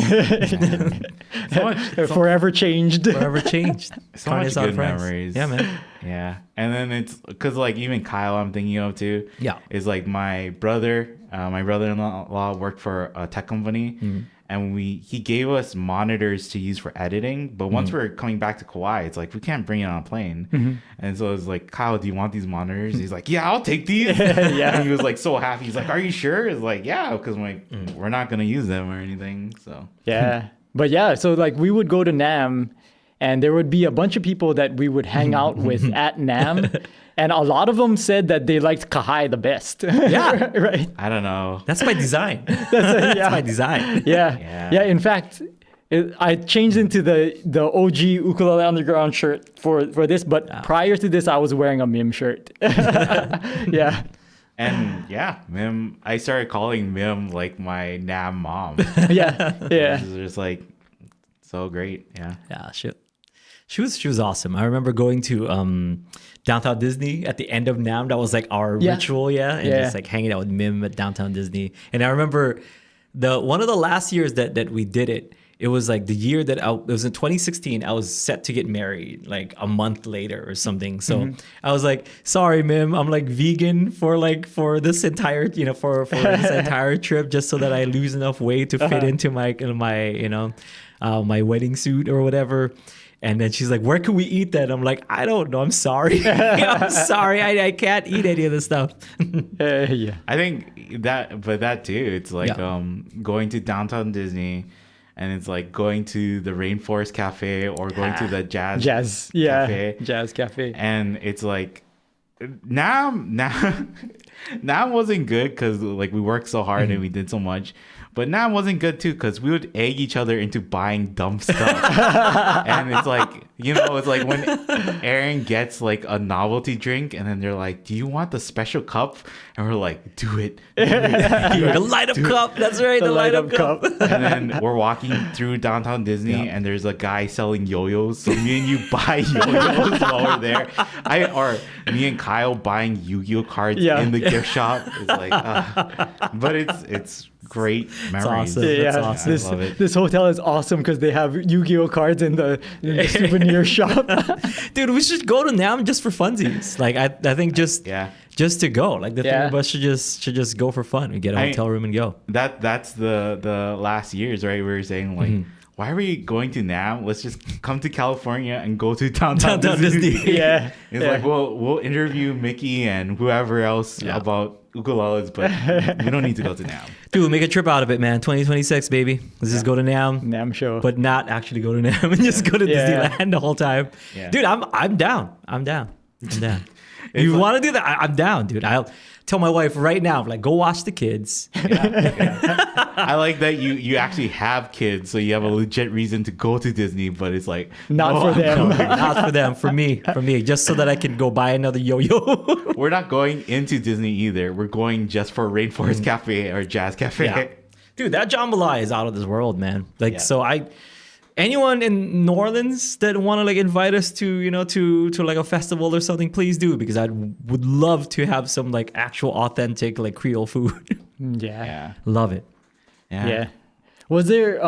Forever changed.
Forever changed.
So much good memories.
Yeah, man.
Yeah. And then it's because like even Kyle I'm thinking of too.
Yeah.
Is like my brother my brother-in-law worked for a tech company, and he gave us monitors to use for editing. But once we're coming back to Kauai, it's like we can't bring it on a plane. And so it's like, Kyle, do you want these monitors? He's like, yeah, I'll take these. And he was like so happy. He's like, are you sure? It's like, yeah, because we're not gonna use them or anything. So
yeah, but yeah, so like we would go to NAMM, and there would be a bunch of people that we would hang out with at NAMM. And a lot of them said that they liked Kahai the best.
Yeah.
Right.
I don't know.
That's by design. That's by design.
Yeah. In fact, I changed into the OG Ukulele Underground shirt for this, but prior to this, I was wearing a MIM shirt. Yeah.
And yeah, Mim, I started calling Mim like my NAMM mom.
Yeah.
It was just like so great. Yeah.
Yeah, she was awesome. I remember going to Downtown Disney at the end of NAMM. That was like our ritual, and just like hanging out with Mim at Downtown Disney. And I remember one of the last years that we did it. It was like the year that it was in 2016. I was set to get married like a month later or something. So I was like, sorry, Mim, I'm like vegan for this entire for this entire trip, just so that I lose enough weight to fit into my my wedding suit or whatever. And then she's like, where can we eat that? I'm like, I don't know. I'm sorry. I'm sorry. I can't eat any of this stuff.
Yeah.
I think that too, it's like going to Downtown Disney, and it's like going to the Rainforest Cafe or going to the Jazz Cafe.
Jazz Cafe.
And it's like NAMM wasn't good because like we worked so hard and we did so much. But NAMM wasn't good too because we would egg each other into buying dumb stuff. And it's like, it's like when Aaron gets like a novelty drink and then they're like, do you want the special cup? And we're like, do it.
The light up cup. That's right. The light up cup.
And then we're walking through Downtown Disney and there's a guy selling yo-yos. So me and you buy yo-yos while we're there. Or me and Kyle buying Yu-Gi-Oh cards in the gift shop. It's like, but it's great memories.
That's awesome.
I love it.
This hotel is awesome because they have Yu-Gi-Oh cards in the souvenir shop.
Dude, we should go to NAMM just for funsies. Like I think just to go. Like the three of us should just go for fun. We get a hotel room and go.
That's the last years, right? We were saying like, why are we going to NAMM? Let's just come to California and go to Downtown Disney.
Yeah.
It's like we'll interview Mickey and whoever else about ukuleles, but we don't need to go to NAMM.
Dude, make a trip out of it, man. 2026, baby. Let's just go to NAMM.
NAMM show.
But not actually go to NAMM and just go to Disneyland the whole time.
Yeah.
Dude, I'm down. You want to do that? I'm down, dude. I'll tell my wife right now, like, go watch the kids.
I like that you actually have kids, so you have a legit reason to go to Disney, but it's like
not for them.
Not for them, for me, just so that I can go buy another yo-yo.
We're not going into Disney either. We're going just for Rainforest Cafe or Jazz Cafe.
Yeah. Dude, that jambalaya is out of this world, man. Like, so anyone in New Orleans that want to like invite us to to like a festival or something, please do, because I would love to have some like actual authentic like Creole food.
Yeah.
Love it.
Yeah. Was there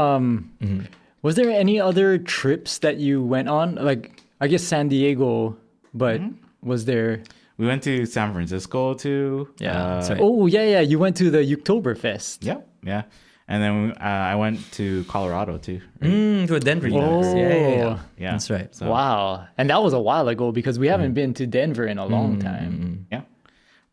any other trips that you went on? Like, I guess San Diego, but was there?
We went to San Francisco too.
Yeah. That's right.
Oh yeah. You went to the Oktoberfest.
Yeah. And then I went to Colorado too. Right?
To a Denver.
Oh.
Yeah.
That's right.
So,
Wow. And that was a while ago because we haven't been to Denver in a long time.
Yeah.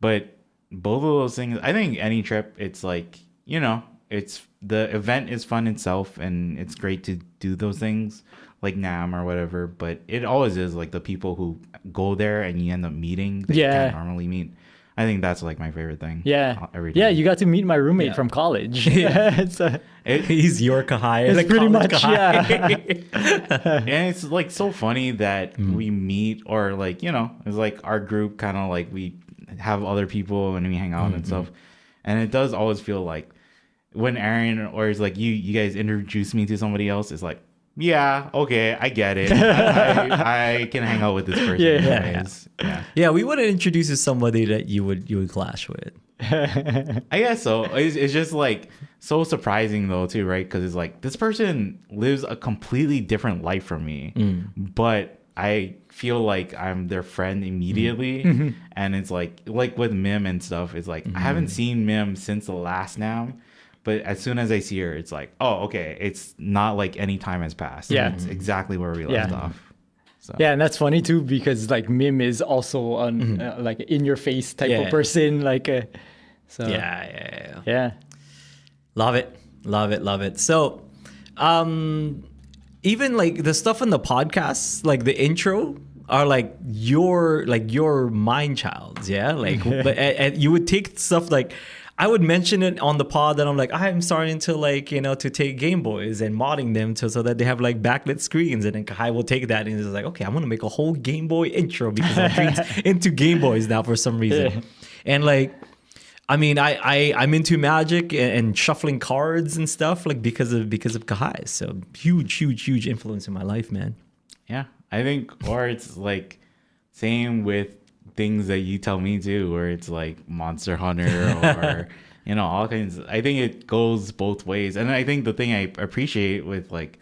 But both of those things, I think any trip, it's like, it's the event is fun itself and it's great to do those things like NAMM or whatever. But it always is like the people who go there and you end up meeting that you can't normally meet. I think that's like my favorite thing.
Yeah.
Every time.
Yeah, you got to meet my roommate from college.
He's your Kahai.
It's
like
pretty much,
Kahai.
And it's like so funny that we meet or like, it's like our group kind of like we have other people and we hang out and stuff. And it does always feel like when Aaron or is like you guys introduce me to somebody else, it's like, yeah, okay, I get it. I can hang out with this person.
Yeah, we wouldn't introduce you to somebody that you would clash with.
I guess so. It's just like so surprising though too, right? Because it's like this person lives a completely different life from me, but I feel like I'm their friend immediately. And it's like with Mim and stuff, it's like I haven't seen Mim since the last NAMM. But as soon as I see her, it's like, oh, okay, it's not like any time has passed.
Yeah.
It's exactly where we left off. So.
Yeah, and that's funny too because like Mim is also on like in your face type of person, like so. Yeah.
Love it. So, even like the stuff in the podcast, like the intro, are like your mind childs, yeah. Like, and you would take stuff like. I would mention it on the pod that I'm like, I'm starting to like, to take Game Boys and modding them so that they have like backlit screens. And then Kahai will take that and he's like, okay, I'm going to make a whole Game Boy intro because Aldrine's into Game Boys now for some reason. And like, I mean, I'm into Magic and shuffling cards and stuff like because of Kahai. So huge influence in my life, man.
Yeah, I think, or it's like same with things that you tell me too, where it's like Monster Hunter or all kinds. I think it goes both ways, and I think the thing I appreciate with like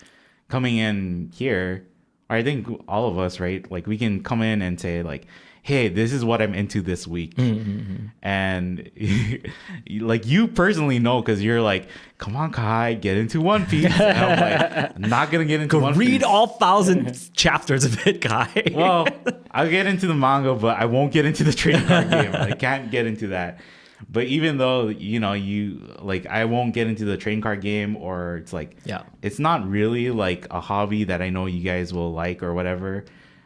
coming in here, or I think all of us, right? Like we can come in and say like, hey, this is what I'm into this week. And like you personally know because you're like, come on, Kai, get into One Piece. And I'm like, I'm not going to get into One Piece.
Read all 1,000 chapters of it, Kai.
Well, I'll get into the manga, but I won't get into the trading card game. I can't get into that. But even though, you like, I won't get into the trading card game, or it's like, it's not really like a hobby that I know you guys will like or whatever.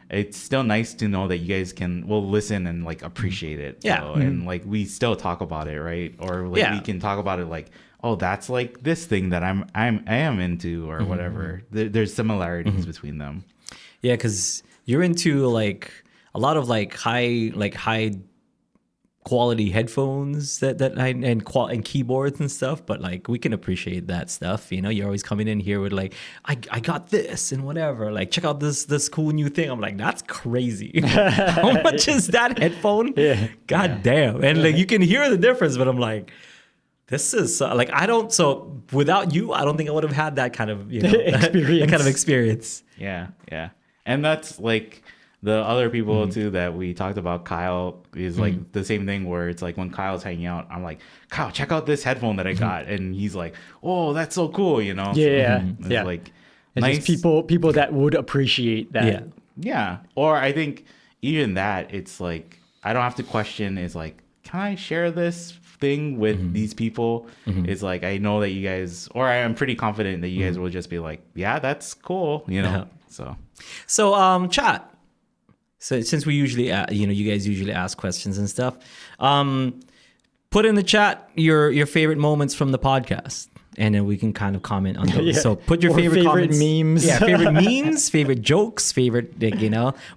It's still nice to know that you guys will listen and like appreciate it.
Yeah.
And like we still talk about it, right? Or like we can talk about it like, oh, that's like this thing that I am into or whatever. There's similarities between them.
Yeah, because you're into like a lot of like high quality headphones and keyboards and stuff, but like we can appreciate that stuff. You're always coming in here with like, I got this and whatever, like check out this cool new thing. I'm like, that's crazy. How much is that headphone? God damn. And like you can hear the difference, but I'm like, this is like so without you I don't think I would have had that kind of experience. That kind of experience.
Yeah. And that's like the other people too that we talked about. Kyle is like the same thing where it's like when Kyle's hanging out, I'm like, Kyle, check out this headphone that I got, and he's like, oh, that's so cool,
It's
like
it's
nice
just people that would appreciate that.
Yeah. Or I think even that it's like I don't have to question. Is like, can I share this thing with these people? It's like I know that you guys, or I am pretty confident that you guys will just be like, yeah, that's cool, So
chat. So since we usually, you guys usually ask questions and stuff, put in the chat your favorite moments from the podcast, and then we can kind of comment on those. So put your favorite comments,
memes,
favorite memes, favorite jokes, favorite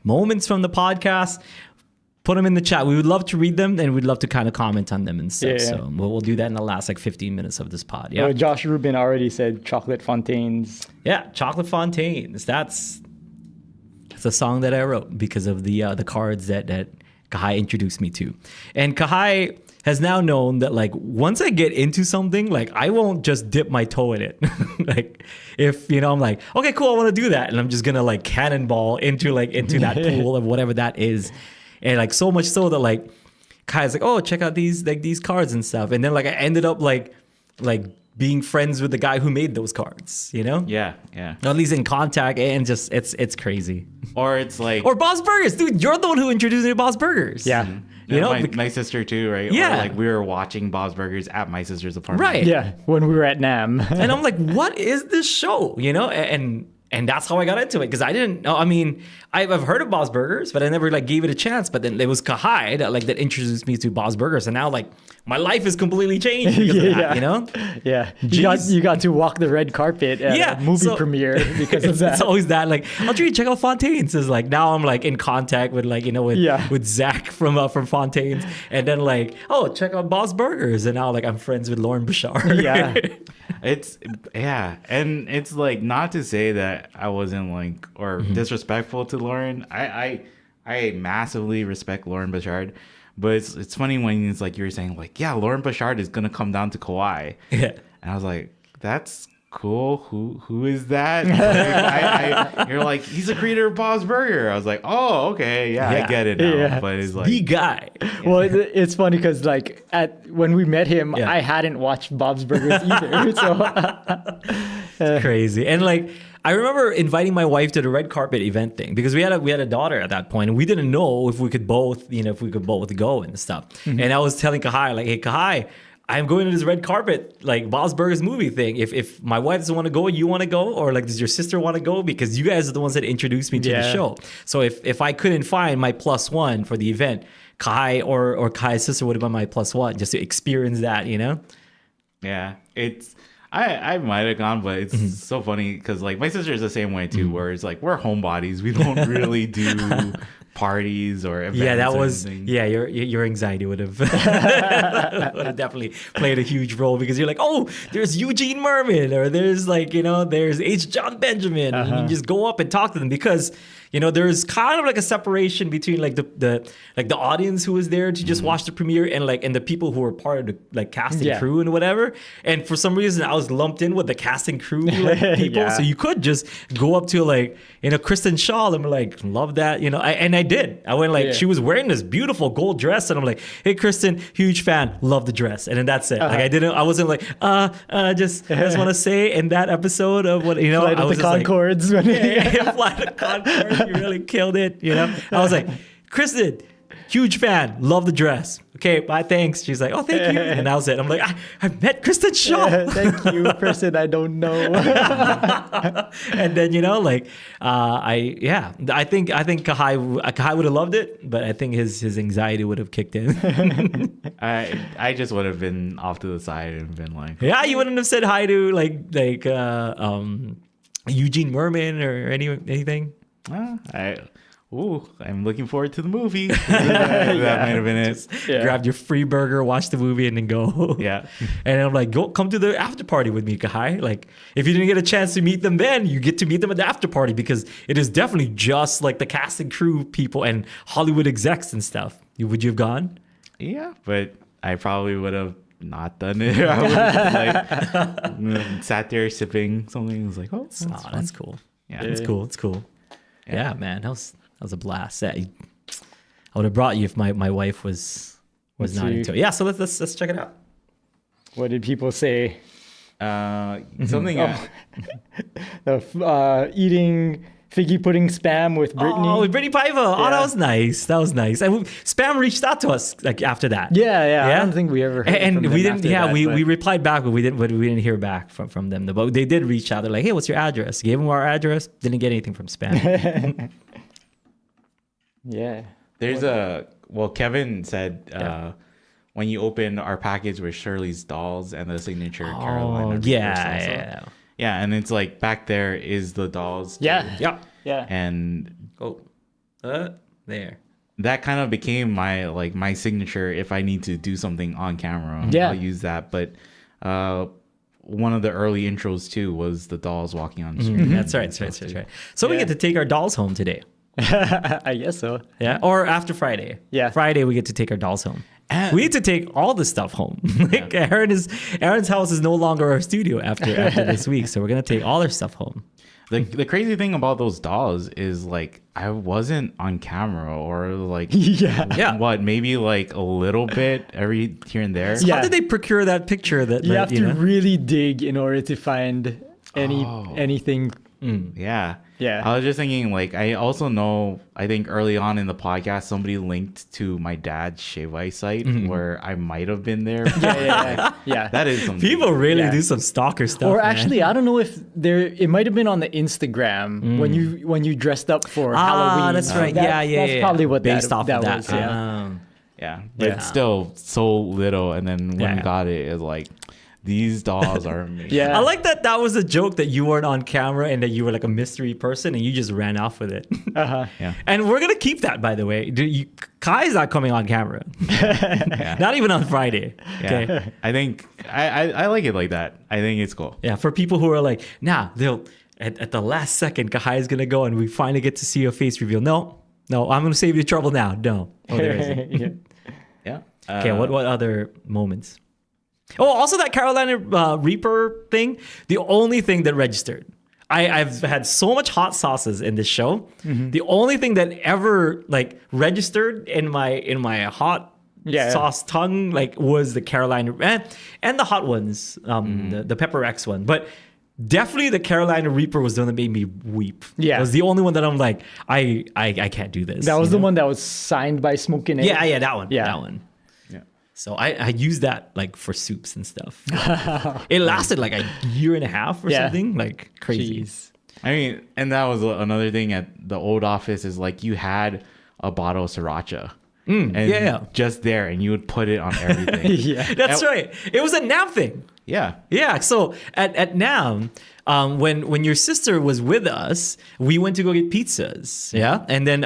moments from the podcast. Put them in the chat. We would love to read them, and we'd love to kind of comment on them and stuff. So we'll do that in the last like 15 minutes of this pod. Yeah.
Josh Rubin already said chocolate fontaines.
Yeah, chocolate fontaines. That's a song that I wrote because of the cards that Kahai introduced me to. And Kahai has now known that like once I get into something, like I won't just dip my toe in it. Like if I'm like, okay, cool, I want to do that, and I'm just gonna like cannonball into that pool of whatever that is. And like so much so that like Kahai's like, oh, check out these cards and stuff. And then like I ended up like being friends with the guy who made those cards,
Yeah.
At least in contact, and just it's crazy.
Or it's like,
or Bob's Burgers, dude. You're the one who introduced me to Bob's Burgers.
Yeah.
My sister too, right?
Yeah.
Or like we were watching Bob's Burgers at my sister's apartment.
Right.
Yeah. When we were at NAMM.
And I'm like, what is this show? And that's how I got into it, because I didn't know. I mean, I've heard of Bob's Burgers, but I never like gave it a chance. But then it was Kahai that introduced me to Bob's Burgers, and now like my life is completely changed because of that,
Yeah, you got to walk the red carpet at a movie premiere because of that.
It's always that like, Aldrine, check out Fontaines. Is like now I'm like in contact with like with Zach from Fontaines, and then like, oh, check out Bob's Burgers, and now like I'm friends with Lauren Bouchard.
Yeah.
And it's like, not to say that I wasn't like or disrespectful to Lauren. I massively respect Lauren Bouchard, but it's funny when it's like you're saying like, yeah, Lauren Bouchard is gonna come down to Kauai.
Yeah.
And I was like, that's cool. Who is that? Like, you're like, he's the creator of Bob's Burger. I was like, oh, okay, yeah, I get it now.
Yeah.
But it's like
The guy.
Well, it's funny because like when we met him,
Yeah.
I hadn't watched Bob's Burgers either. So
Crazy. And like I remember inviting my wife to the red carpet event thing because we had a daughter at that point and we didn't know if we could both go and stuff.
Mm-hmm.
And I was telling Kahai, like, hey Kahai, I'm going to this red carpet, like Bob's Burgers movie thing. If my wife doesn't want to go, you want to go? Or like, does your sister want to go? Because you guys are the ones that introduced me to the
Yeah.
show. So if I couldn't find my +1 for the event, Kahai or Kai's sister would have been my +1 just to experience that, you know?
yeah, it's I might have gone, but it's so funny because like my sister's the same way too, where it's like we're homebodies. We don't really do parties or events.
Yeah, that
or
was
anything.
your anxiety would have definitely played a huge role because you're like, oh, there's Eugene Merman or there's like there's H. John Benjamin, and you just go up and talk to them because there's kind of like a separation between like the audience who was there to just watch the premiere and the people who were part of the like casting
Yeah.
crew and whatever. And for some reason, I was lumped in with the casting crew like people,
Yeah.
so you could just go up to like Kristen Shaw and be like, love that, and I did. I went like,
Yeah.
she was wearing this beautiful gold dress, and I'm like, hey Kristen, huge fan, love the dress, and then that's it. Like I wasn't like, just want to say in that episode of what
Flight
I
of
was
the
just like,
Concords.
yeah, Flight of the Conchords, you really killed it, I was like, Kristen, huge fan, love the dress. Okay, bye, thanks. She's like, oh, thank you. And that was it. I'm like, I met Kristen Shaw.
Thank you, person I don't know.
And then I think Kahai would have loved it, but I think his anxiety would have kicked in.
I just would have been off to the side and been like,
Yeah, you wouldn't have said hi to Eugene Merman or anything.
I'm looking forward to the movie. That might have been it.
Yeah.
Grabbed your free burger, watch the movie, and then go.
Yeah.
And I'm like, come to the after party with me, Kahai. Like, if you didn't get a chance to meet them then, you get to meet them at the after party because it is definitely just like the cast and crew people and Hollywood execs and stuff. Would you have gone?
Yeah, but I probably would have not done it. I would have like sat there sipping something. I was like, oh,
That's cool.
Yeah.
It's cool. It's cool. Yeah, man, that was a blast. Yeah, I would have brought you if my wife was
Let's
not
see.
into it. Yeah, so let's check it out.
What did people say?
Something.
Eating figgy pudding spam with Brittany.
Oh, with Brittany Paiva. Oh,
Yeah.
that was nice. That was nice. And Spam reached out to us like after that.
Yeah. I don't think we ever heard
And
from them
we didn't.
after
Yeah,
that,
we
but-
replied back, but we didn't hear back from them. But they did reach out. They're like, hey, what's your address? Gave them our address. Didn't get anything from Spam.
Yeah.
There's Kevin said when you open our package with Shirley's dolls and the signature Carolina.
Oh,
Reaper salsa.
yeah.
Yeah, and it's like back there is the dolls.
Yeah.
Yeah.
Yeah.
And
Oh, there.
that kind of became my signature. If I need to do something on camera,
Yeah.
I'll use that. But one of the early intros too was the dolls walking on the street.
That's right. So we get to take our dolls home today.
I guess so.
Yeah. Or after Friday.
Yeah.
Friday we get to take our dolls home.
And-
We need to take all the stuff home. Like Aaron's house is no longer our studio after this week, so we're gonna take all our stuff home.
The crazy thing about those dolls is like I wasn't on camera or like
Yeah.
what maybe like a little bit every here and there.
Yeah.
How did they procure that picture? That
You have to
know?
really dig in order to find anything.
Yeah.
Yeah.
I was just thinking, like, I also know, I think early on in the podcast, somebody linked to my dad's Shave Ice site where I might have been there.
Yeah.
That is something.
People really
Yeah.
do some stalker stuff.
Or
man.
actually, I don't know if it might have been on the Instagram when you dressed up for Halloween.
that's right.
That's
Yeah.
probably what
based
that,
off
that
of that.
was. Yeah.
Yeah. But
Yeah.
still so little. And then when
Yeah.
we got it, it's like, these dolls are amazing.
Yeah.
I like that was a joke that you weren't on camera and that you were like a mystery person and you just ran off with it.
Yeah.
And we're gonna keep that, by the way. Kai's not coming on camera. Not even on Friday.
Yeah.
Okay.
I think I like it like that. I think it's cool.
Yeah. For people who are like, they'll at the last second, Kahai is gonna go and we finally get to see a face reveal. No, I'm gonna save you trouble now. No. Oh, there isn't.
Yeah.
Yeah.
Okay. What other moments? Oh, also that Carolina Reaper thing, the only thing that registered. I've had so much hot sauces in this show. The only thing that ever like registered in my hot sauce tongue like was the Carolina and the hot ones, the Pepper X one. But definitely the Carolina Reaper was the one that made me weep. Yeah. It was the only one that I'm like, I can't do this.
That was the one that was signed by Smokin' Egg.
Yeah, that one.
Yeah.
That one. So I used that like for soups and stuff. It lasted like a year and a half or something, like crazy.
Jeez.
I mean, and that was another thing at the old office is like you had a bottle of sriracha. Just there, and you would put it on everything.
That's right. It was a NAMM thing. Yeah. So at NAMM, when your sister was with us, we went to go get pizzas. Yeah, and then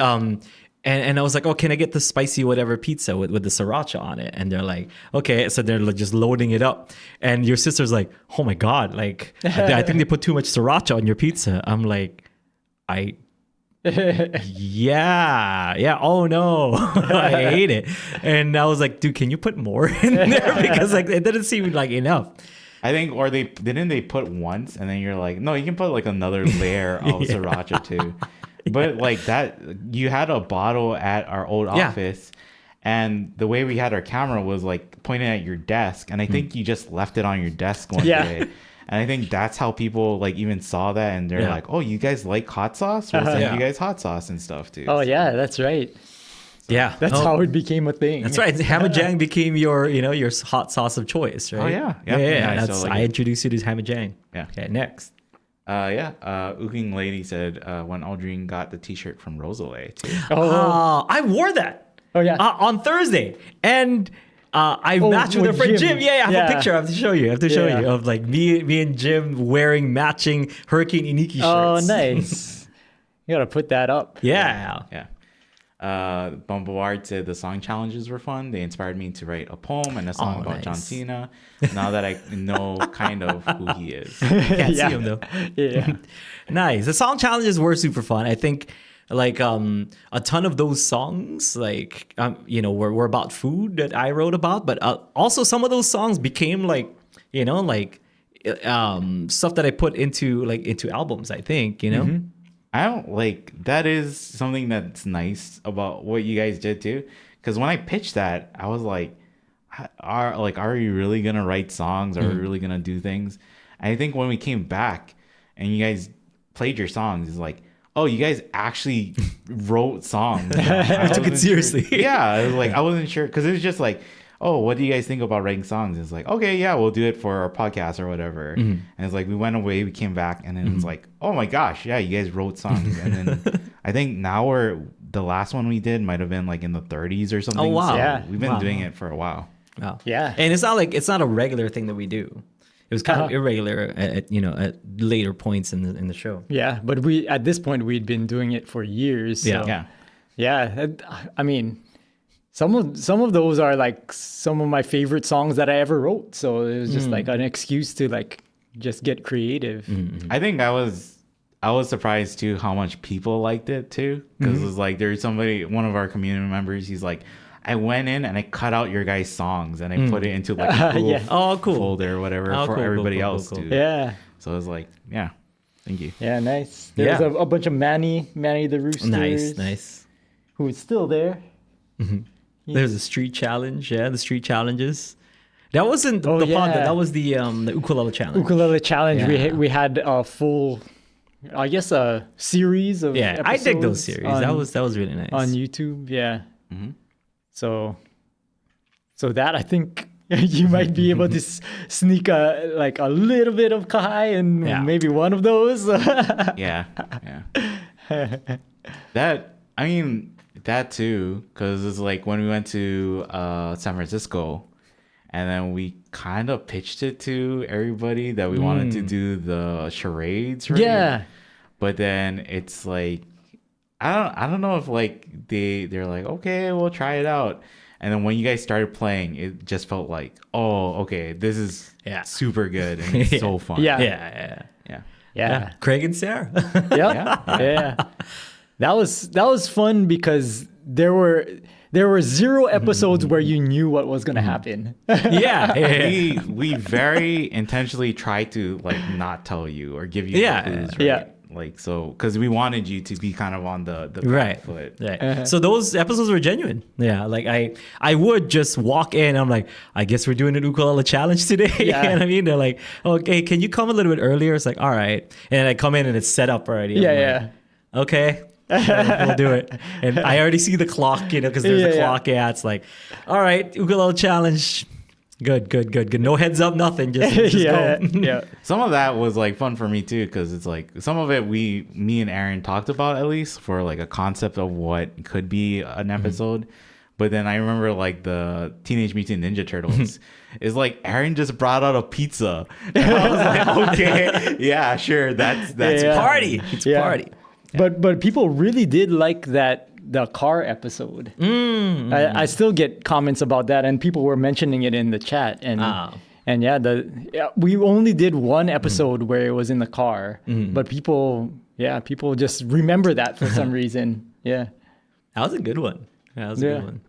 and I was like, oh, can I get the spicy whatever pizza with the sriracha on it? And they're like, okay. So they're like just loading it up. And your sister's like, oh my God, like, I think they put too much sriracha on your pizza. I'm like, yeah. Oh no, I hate it. And I was like, dude, can you put more in there? Because like it didn't seem like enough.
I think, or they put once, and then you're like, no, you can put like another layer of sriracha too. But like that, you had a bottle at our old office, and the way we had our camera was like pointing at your desk, and I think you just left it on your desk one day. And I think that's how people like even saw that, and they're like, "Oh, you guys like hot sauce? We'll send you guys hot sauce and stuff too."
Oh yeah, that's right.
Yeah,
that's how it became a thing.
That's right. Hamajang became your hot sauce of choice, right?
Oh yeah.
That's, so, like, I introduced you to Hamajang.
Yeah.
Okay, next.
Uking Lady said when Aldrine got the T-shirt from Rosalie too.
I wore that.
Oh yeah.
On Thursday, and I matched with her friend Jim. I have a picture. I have to show you. Of like me and Jim wearing matching Hurricane Iniki shirts.
Oh, nice. You gotta put that up.
Yeah.
Bombard said the song challenges were fun. They inspired me to write a poem and a song about John Cena. Now that I know kind of who he is.
Can't see him though.
Yeah.
Nice. The song challenges were super fun. I think like a ton of those songs like were about food that I wrote about, but also some of those songs became like stuff that I put into albums, I think,
I don't like that is something that's nice about what you guys did too, because when I pitched that, I was like, are you really gonna write songs? Are we really gonna do things? And I think when we came back and you guys played your songs, it's like, oh, you guys actually wrote songs.
I took it seriously.
I was like, I wasn't sure, because it was just like, oh, what do you guys think about writing songs? It's like, okay, yeah, we'll do it for our podcast or whatever. And it's like, we went away, we came back, and then it's like, oh my gosh, yeah, you guys wrote songs. And then I think now the last one we did might have been like in the 30s or something.
Oh wow.
So we've been doing it for a while.
Wow.
Yeah.
And it's not a regular thing that we do. It was kind of irregular at later points in the show.
Yeah, but at this point we'd been doing it for years. So. Yeah. I mean, some of those are like some of my favorite songs that I ever wrote. So it was just like an excuse to like just get creative.
I think I was surprised too how much people liked it too, because it was like there's one of our community members. He's like, I went in and I cut out your guys' songs and I put it into like a cool folder or whatever for everybody else too.
Yeah.
So it was like, yeah, thank you.
Yeah, nice. There's a bunch of Manny the Rooster.
Nice.
Who is still there.
There's a street challenge. The street challenges. That wasn't the pod. That was the ukulele challenge.
Ukulele challenge. Yeah. We had a full, I guess, a series of episodes.
I dig those series. That was really nice
on YouTube. Yeah. So that I think you might be able to sneak a little bit of Kahai and maybe one of those.
That too, because it's like when we went to San Francisco, and then we kind of pitched it to everybody that we wanted to do the charades, right?
Yeah.
But then it's like, I don't know if like they're like, okay, we'll try it out. And then when you guys started playing, it just felt like, oh, okay, this is super good and it's so fun.
Yeah.
Yeah.
Craig and Sarah.
Yeah. That was fun because there were 0 episodes where you knew what was going to happen.
Yeah.
We very intentionally tried to like not tell you or give you
Yeah.
clues, right?
Yeah.
Like, so because we wanted you to be kind of on the
Right.
back foot.
Right. So those episodes were genuine. Yeah. Like I would just walk in. I'm like, I guess we're doing an ukulele challenge today.
Yeah.
You know what I mean? They're like, okay, can you come a little bit earlier? It's like, all right. And I come in and it's set up already. I'm like, okay. We'll do it. And I already see the clock, you know, because there's a clock. Yeah. It's like, all right, ukulele challenge. Good. No heads up, nothing. Just
yeah.
go.
Yeah.
Some of that was like fun for me too, because it's like some of it me and Aaron talked about at least for like a concept of what could be an episode. But then I remember like the Teenage Mutant Ninja Turtles is like Aaron just brought out a pizza. And I was like, okay, yeah, sure, that's
Party. It's a party.
But people really did like the car episode. I still get comments about that, and people were mentioning it in the chat. And we only did one episode where it was in the car, but people just remember that for some reason. Yeah,
That was a good one. Yeah, that was a good one.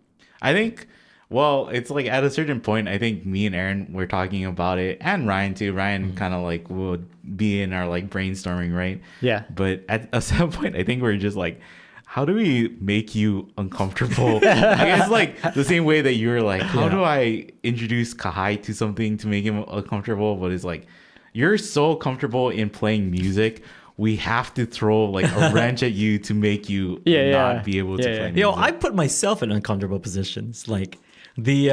I think, well, it's like at a certain point, I think me and Aaron were talking about it, and Ryan too. Ryan kind of like would be in our like brainstorming, right?
Yeah.
But at a certain point, I think we're just like, how do we make you uncomfortable? I guess like the same way that you were like, how do I introduce Kahai to something to make him uncomfortable? But it's like, you're so comfortable in playing music. We have to throw like a wrench at you to make you not be able to play music.
Yo, I put myself in uncomfortable positions. Like the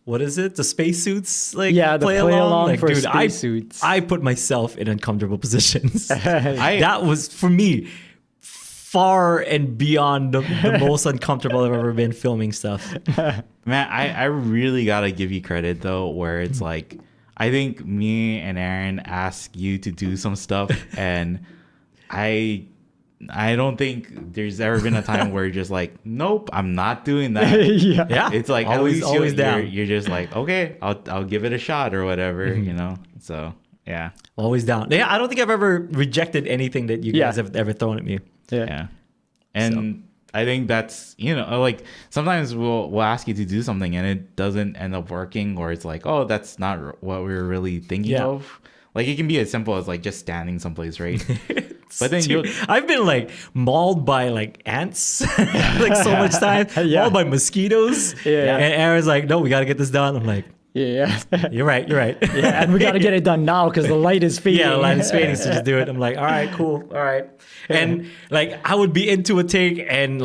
what is it? The spacesuits like
the play along
like,
for
dude,
spacesuits.
I put myself in uncomfortable positions. That was for me far and beyond the most uncomfortable I've ever been filming stuff.
Man, I really gotta give you credit though, where it's like I think me and Aaron ask you to do some stuff, and I don't think there's ever been a time where you're just like, nope, I'm not doing that.
Yeah,
It's like
always
at least
down.
you're just like, okay, I'll give it a shot or whatever, you know. So yeah,
always down. Yeah, I don't think I've ever rejected anything that you guys have ever thrown at me.
Yeah. And I think that's, you know, like sometimes we'll ask you to do something and it doesn't end up working, or it's like, oh, that's not what we were really thinking of. Like it can be as simple as like just standing someplace, right? But then
I've been like mauled by like ants like so much time, mauled by mosquitoes. And Aaron's like, no, we got to get this done. I'm like,
yeah.
You're right.
Yeah, and we got to get it done now because the light is fading.
Yeah, the light is fading, so just do it. I'm like, all right, cool, all right. And like I would be into a take and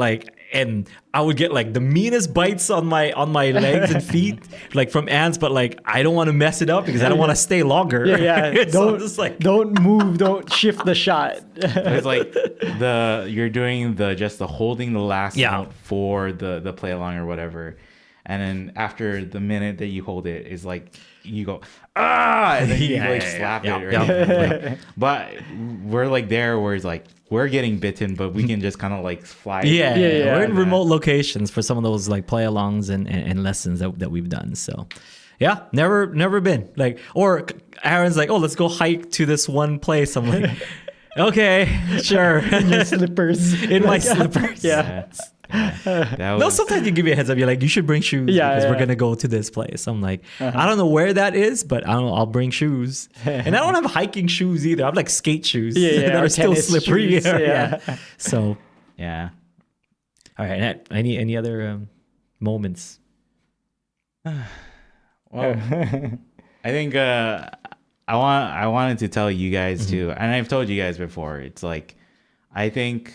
I would get like the meanest bites on my legs and feet, like from ants, but like I don't want to mess it up because I don't want to stay longer.
Yeah.
So just like,
don't move, don't shift the shot.
It's like you're doing the holding the last note for the play along or whatever. And then after the minute that you hold it, is like you go and then you like slap it. Right? Like, but we're like there where it's like we're getting bitten, but we can just kind of like fly.
Yeah. We're in remote locations for some of those like play alongs and lessons that we've done. So yeah, never been like, or Aaron's like, oh, let's go hike to this one place. I'm like, okay, sure.
In your slippers.
In my slippers.
Yeah.
No, sometimes you give me a heads up. You're like, you should bring shoes because we're gonna go to this place. I'm like, I don't know where that is, but I don't know. I'll bring shoes, and I don't have hiking shoes either. I have like skate shoes that are still slippery. So
yeah.
All right. Any other moments?
Well, I think I wanted to tell you guys too, and I've told you guys before. It's like I think.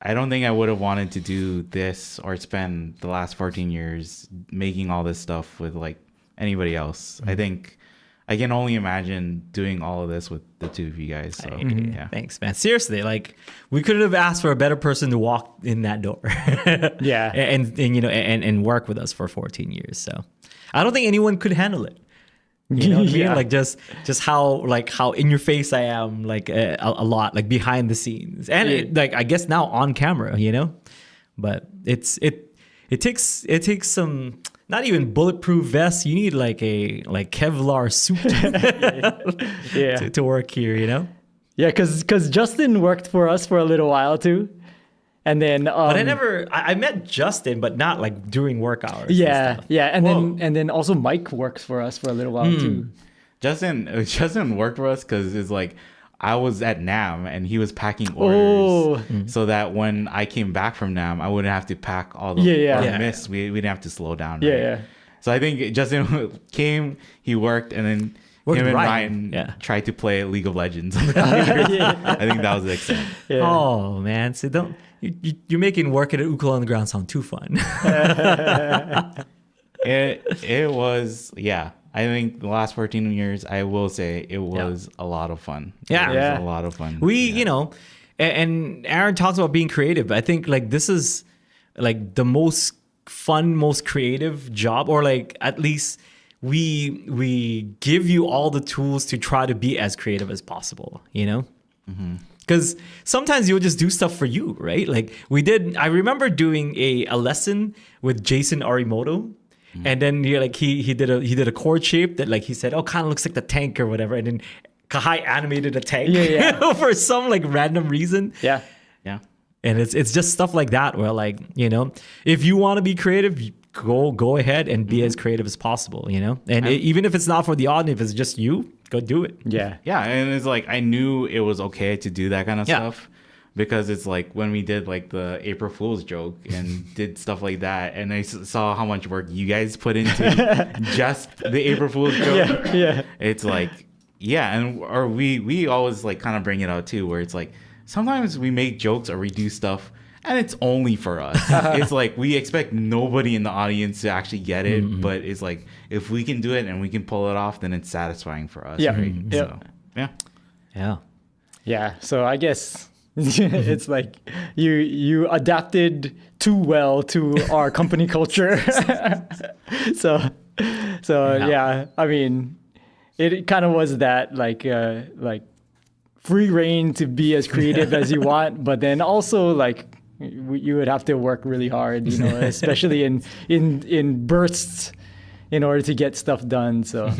I don't think I would have wanted to do this or spend the last 14 years making all this stuff with like anybody else. I think I can only imagine doing all of this with the two of you guys. So yeah.
Thanks, man. Seriously, like we couldn't have asked for a better person to walk in that door. and you know and work with us for 14 years. So I don't think anyone could handle it. You know what I mean? Like just how in your face I am, like a lot, like behind the scenes, and like I guess now on camera, you know. But it takes some, not even bulletproof vests. You need like a Kevlar suit to work here, you know.
Yeah, because Justin worked for us for a little while too. And then
But I met Justin, but not like during work hours. and
yeah,
stuff.
yeah, and
Whoa.
then also Mike works for us for a little while too.
Justin worked for us because it's like I was at NAMM and he was packing orders, so that when I came back from NAMM, I wouldn't have to pack all the
Yeah.
miss. We didn't have to slow down.
Yeah,
right?
yeah.
So I think Justin came, he worked, and then
Worked
him and
Ryan.
Ryan
Yeah.
tried to play League of Legends. I think that was the extent.
Yeah.
Oh man, so don't you're making working at Ukulele on the ground sound too fun.
It was, yeah. I think the last 14 years, I will say it was a lot of fun.
Yeah.
It was
Yeah.
a lot of fun.
You know, and Aaron talks about being creative. But I think like this is like the most fun, most creative job, or like at least we give you all the tools to try to be as creative as possible. You know. Because sometimes you'll just do stuff for you, right? Like I remember doing a lesson with Jason Arimoto. And then he did a chord shape that like he said, oh, kind of looks like the tank or whatever. And then Kahai animated a tank for some like random reason.
Yeah.
Yeah.
And it's just stuff like that where like, you know, if you want to be creative, go ahead and be as creative as possible, you know? And even if it's not for the audience, if it's just you, go do it.
Yeah.
Yeah. And it's like, I knew it was okay to do that kind of stuff. Because it's like when we did like the April Fool's joke and did stuff like that, and I saw how much work you guys put into just the April Fool's joke.
Yeah.
It's like, yeah, or we always like kind of bring it out too, where it's like sometimes we make jokes or we do stuff and it's only for us. It's like we expect nobody in the audience to actually get it, but it's like if we can do it and we can pull it off, then it's satisfying for us.
Yeah.
Right?
Yeah.
So, yeah.
Yeah.
Yeah. So I guess it's like you adapted too well to our company culture. so yeah. I mean, it kind of was that like free reign to be as creative as you want, but then also like you would have to work really hard, you know, especially in bursts in order to get stuff done. So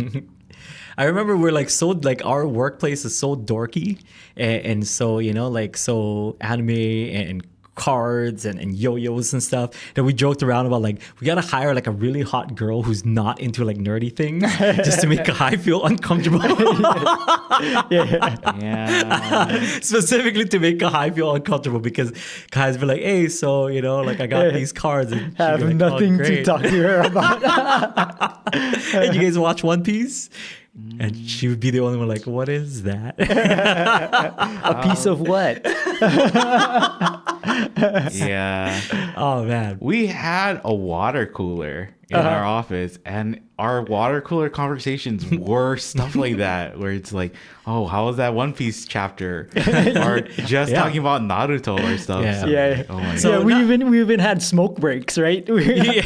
I remember we're like so like our workplace is so dorky and so, you know, like so anime and cards and yo-yos and stuff that we joked around about like we gotta hire like a really hot girl who's not into like nerdy things just to make Kahai feel uncomfortable.
Yeah.
Specifically to make Kahai feel uncomfortable because Kahai's been like, hey, so you know, like I got these cards and she'd be
have
like,
nothing
oh,
to
great.
talk to her about.
And you guys watch One Piece? And she would be the only one like, what is that?
A piece of what?
Yeah.
Oh man.
We had a water cooler in our office, and our water cooler conversations were stuff like that, where it's like, oh, how was that One Piece chapter? Or just
Yeah.
talking about Naruto or stuff.
Yeah.
So,
Yeah.
oh my
So
god.
Yeah, we even had smoke breaks, right?
Nobody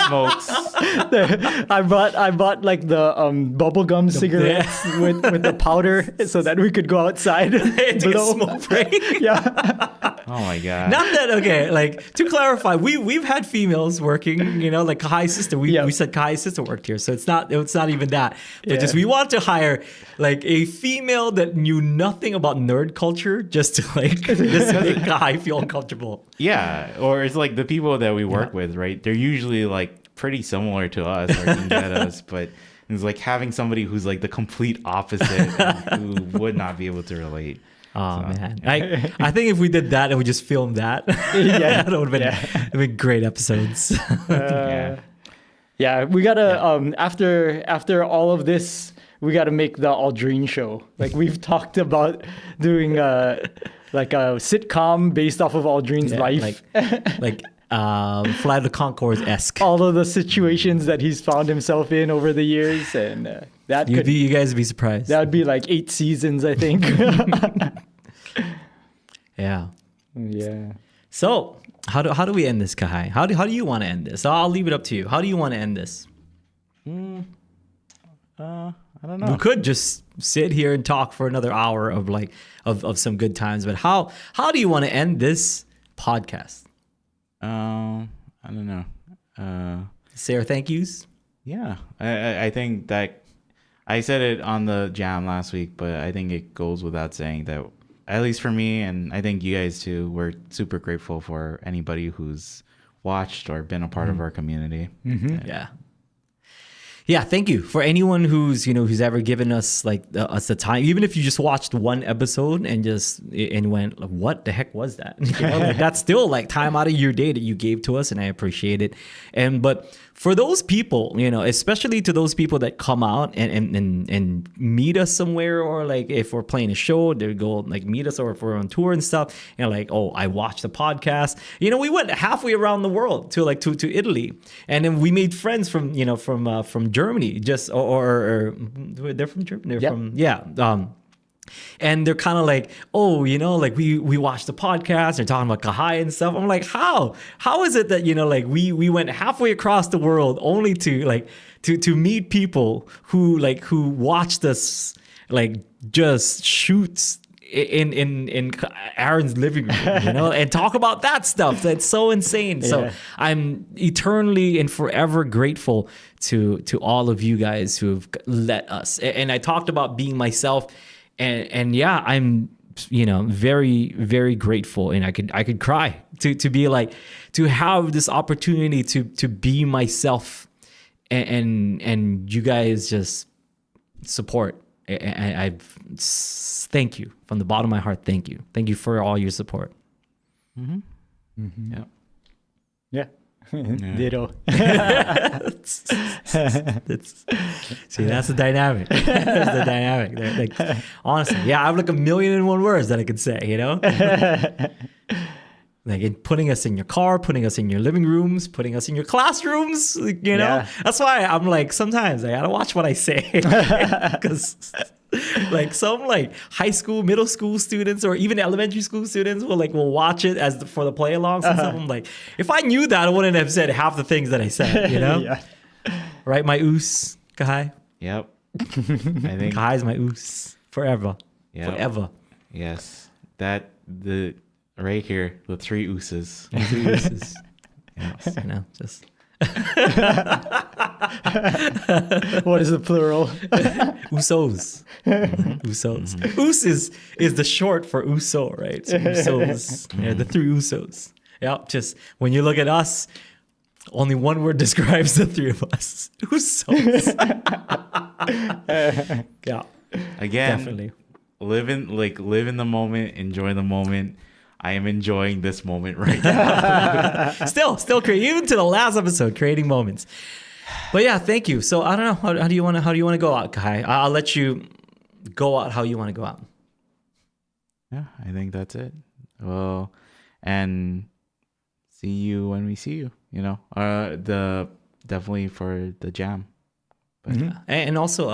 smokes.
I bought like the bubblegum cigarettes with the powder so that we could go outside.
Take a
blow.
smoke break.
Yeah.
Oh my god.
Not that okay. Like to clarify, we've had females working. You know, like Kahai's sister. We said Kahai's sister worked here, so it's not even that. But just we want to hire like a female that knew nothing about nerd culture just to like just to make Kahai feel uncomfortable.
Yeah, or it's like the people that we work with, right? They're usually like pretty similar to us or can get us, but it's like having somebody who's like the complete opposite who would not be able to relate.
Oh man, I think if we did that and we just filmed that,
Yeah.
that would have been great episodes.
Yeah.
Yeah, we gotta after all of this, we gotta make the Aldrine show. Like we've talked about doing like a sitcom based off of Aldrine's life.
like Flight of the Conchords-esque.
All of the situations that he's found himself in over the years, and
You guys would be surprised.
that would be like 8 seasons, I think.
Yeah.
Yeah.
So how do we end this, Kahai? How do you want to end this? I'll leave it up to you. How do you want to end this?
I don't know.
We could just sit here and talk for another hour of like of some good times, but how do you want to end this podcast?
I don't know.
Say our thank yous.
Yeah, I think that I said it on the jam last week, but I think it goes without saying that at least for me, and I think you guys too, we're super grateful for anybody who's watched or been a part of our community.
Yeah. Yeah, thank you for anyone who's who's ever given us us the time, even if you just watched one episode and went like, what the heck was that? That's still like time out of your day that you gave to us, and I appreciate it. But for those people, especially to those people that come out and meet us somewhere, or like if we're playing a show, they go like meet us, or if we're on tour and stuff, like, oh, I watched the podcast. We went halfway around the world to Italy, and then we made friends from Germany, just or they're from Germany. They're from and they're kind of like, oh, like we watched the podcast. They're talking about Kahai and stuff. I'm like, how is it that like we went halfway across the world only to to meet people who watched us just shoot in Aaron's living room, and talk about that stuff. That's so insane. So I'm eternally and forever grateful to all of you guys who have let us. And I talked about being myself, and yeah, I'm very, very grateful, and I could cry to be like, to have this opportunity to be myself, and you guys just support. I thank you from the bottom of my heart. Thank you for all your support.
Yeah. Ditto.
See, that's the dynamic. That's the dynamic. Like, honestly, yeah, I have like 1,000,001 words that I could say, like putting us in your car, putting us in your living rooms, putting us in your classrooms, That's why I'm like, sometimes I gotta watch what I say, because like some high school, middle school students, or even elementary school students will watch it for the play alongs and stuff. I'm like, if I knew that, I wouldn't have said half the things that I said, Right, my oos, Kahai?
Yep. I think
Kahai's my oos forever.
Yep.
Forever.
Yes. Right here, the 3 ooses.
3 ooses. Yes, just...
What is the plural?
Usos. Usos. Us is the short for uso, right? So usos. The 3 usos. Yeah, just when you look at us, only one word describes the 3 of us. Usos. Yeah.
Again,
definitely.
Live in the moment, enjoy the moment. I am enjoying this moment right now.
still creating, even to the last episode, creating moments. But yeah, thank you. So I don't know, how do you want to go out, Kahai? I'll let you go out how you want to go out.
Yeah, I think that's it. Well, and see you when we see you. Definitely for the jam. But
and also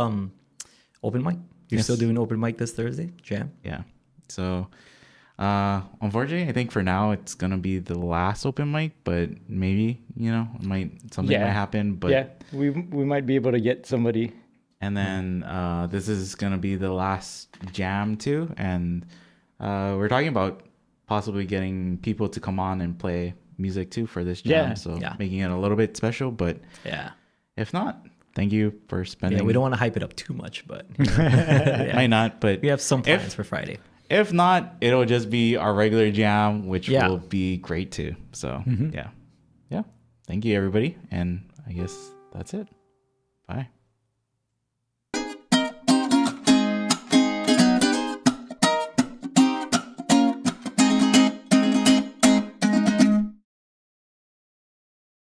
open mic. You're still doing open mic this Thursday, jam.
Yeah. So. Unfortunately, I think for now it's gonna be the last open mic, but maybe something might happen. But
yeah, we might be able to get somebody.
And then this is gonna be the last jam too, and we're talking about possibly getting people to come on and play music too for this jam. Making it a little bit special. But if not, thank you for spending.
Yeah, we don't want to hype it up too much, but
might not. But
we have some plans for Friday.
If not, it'll just be our regular jam, which will be great too. So yeah. Thank you, everybody. And I guess that's it. Bye.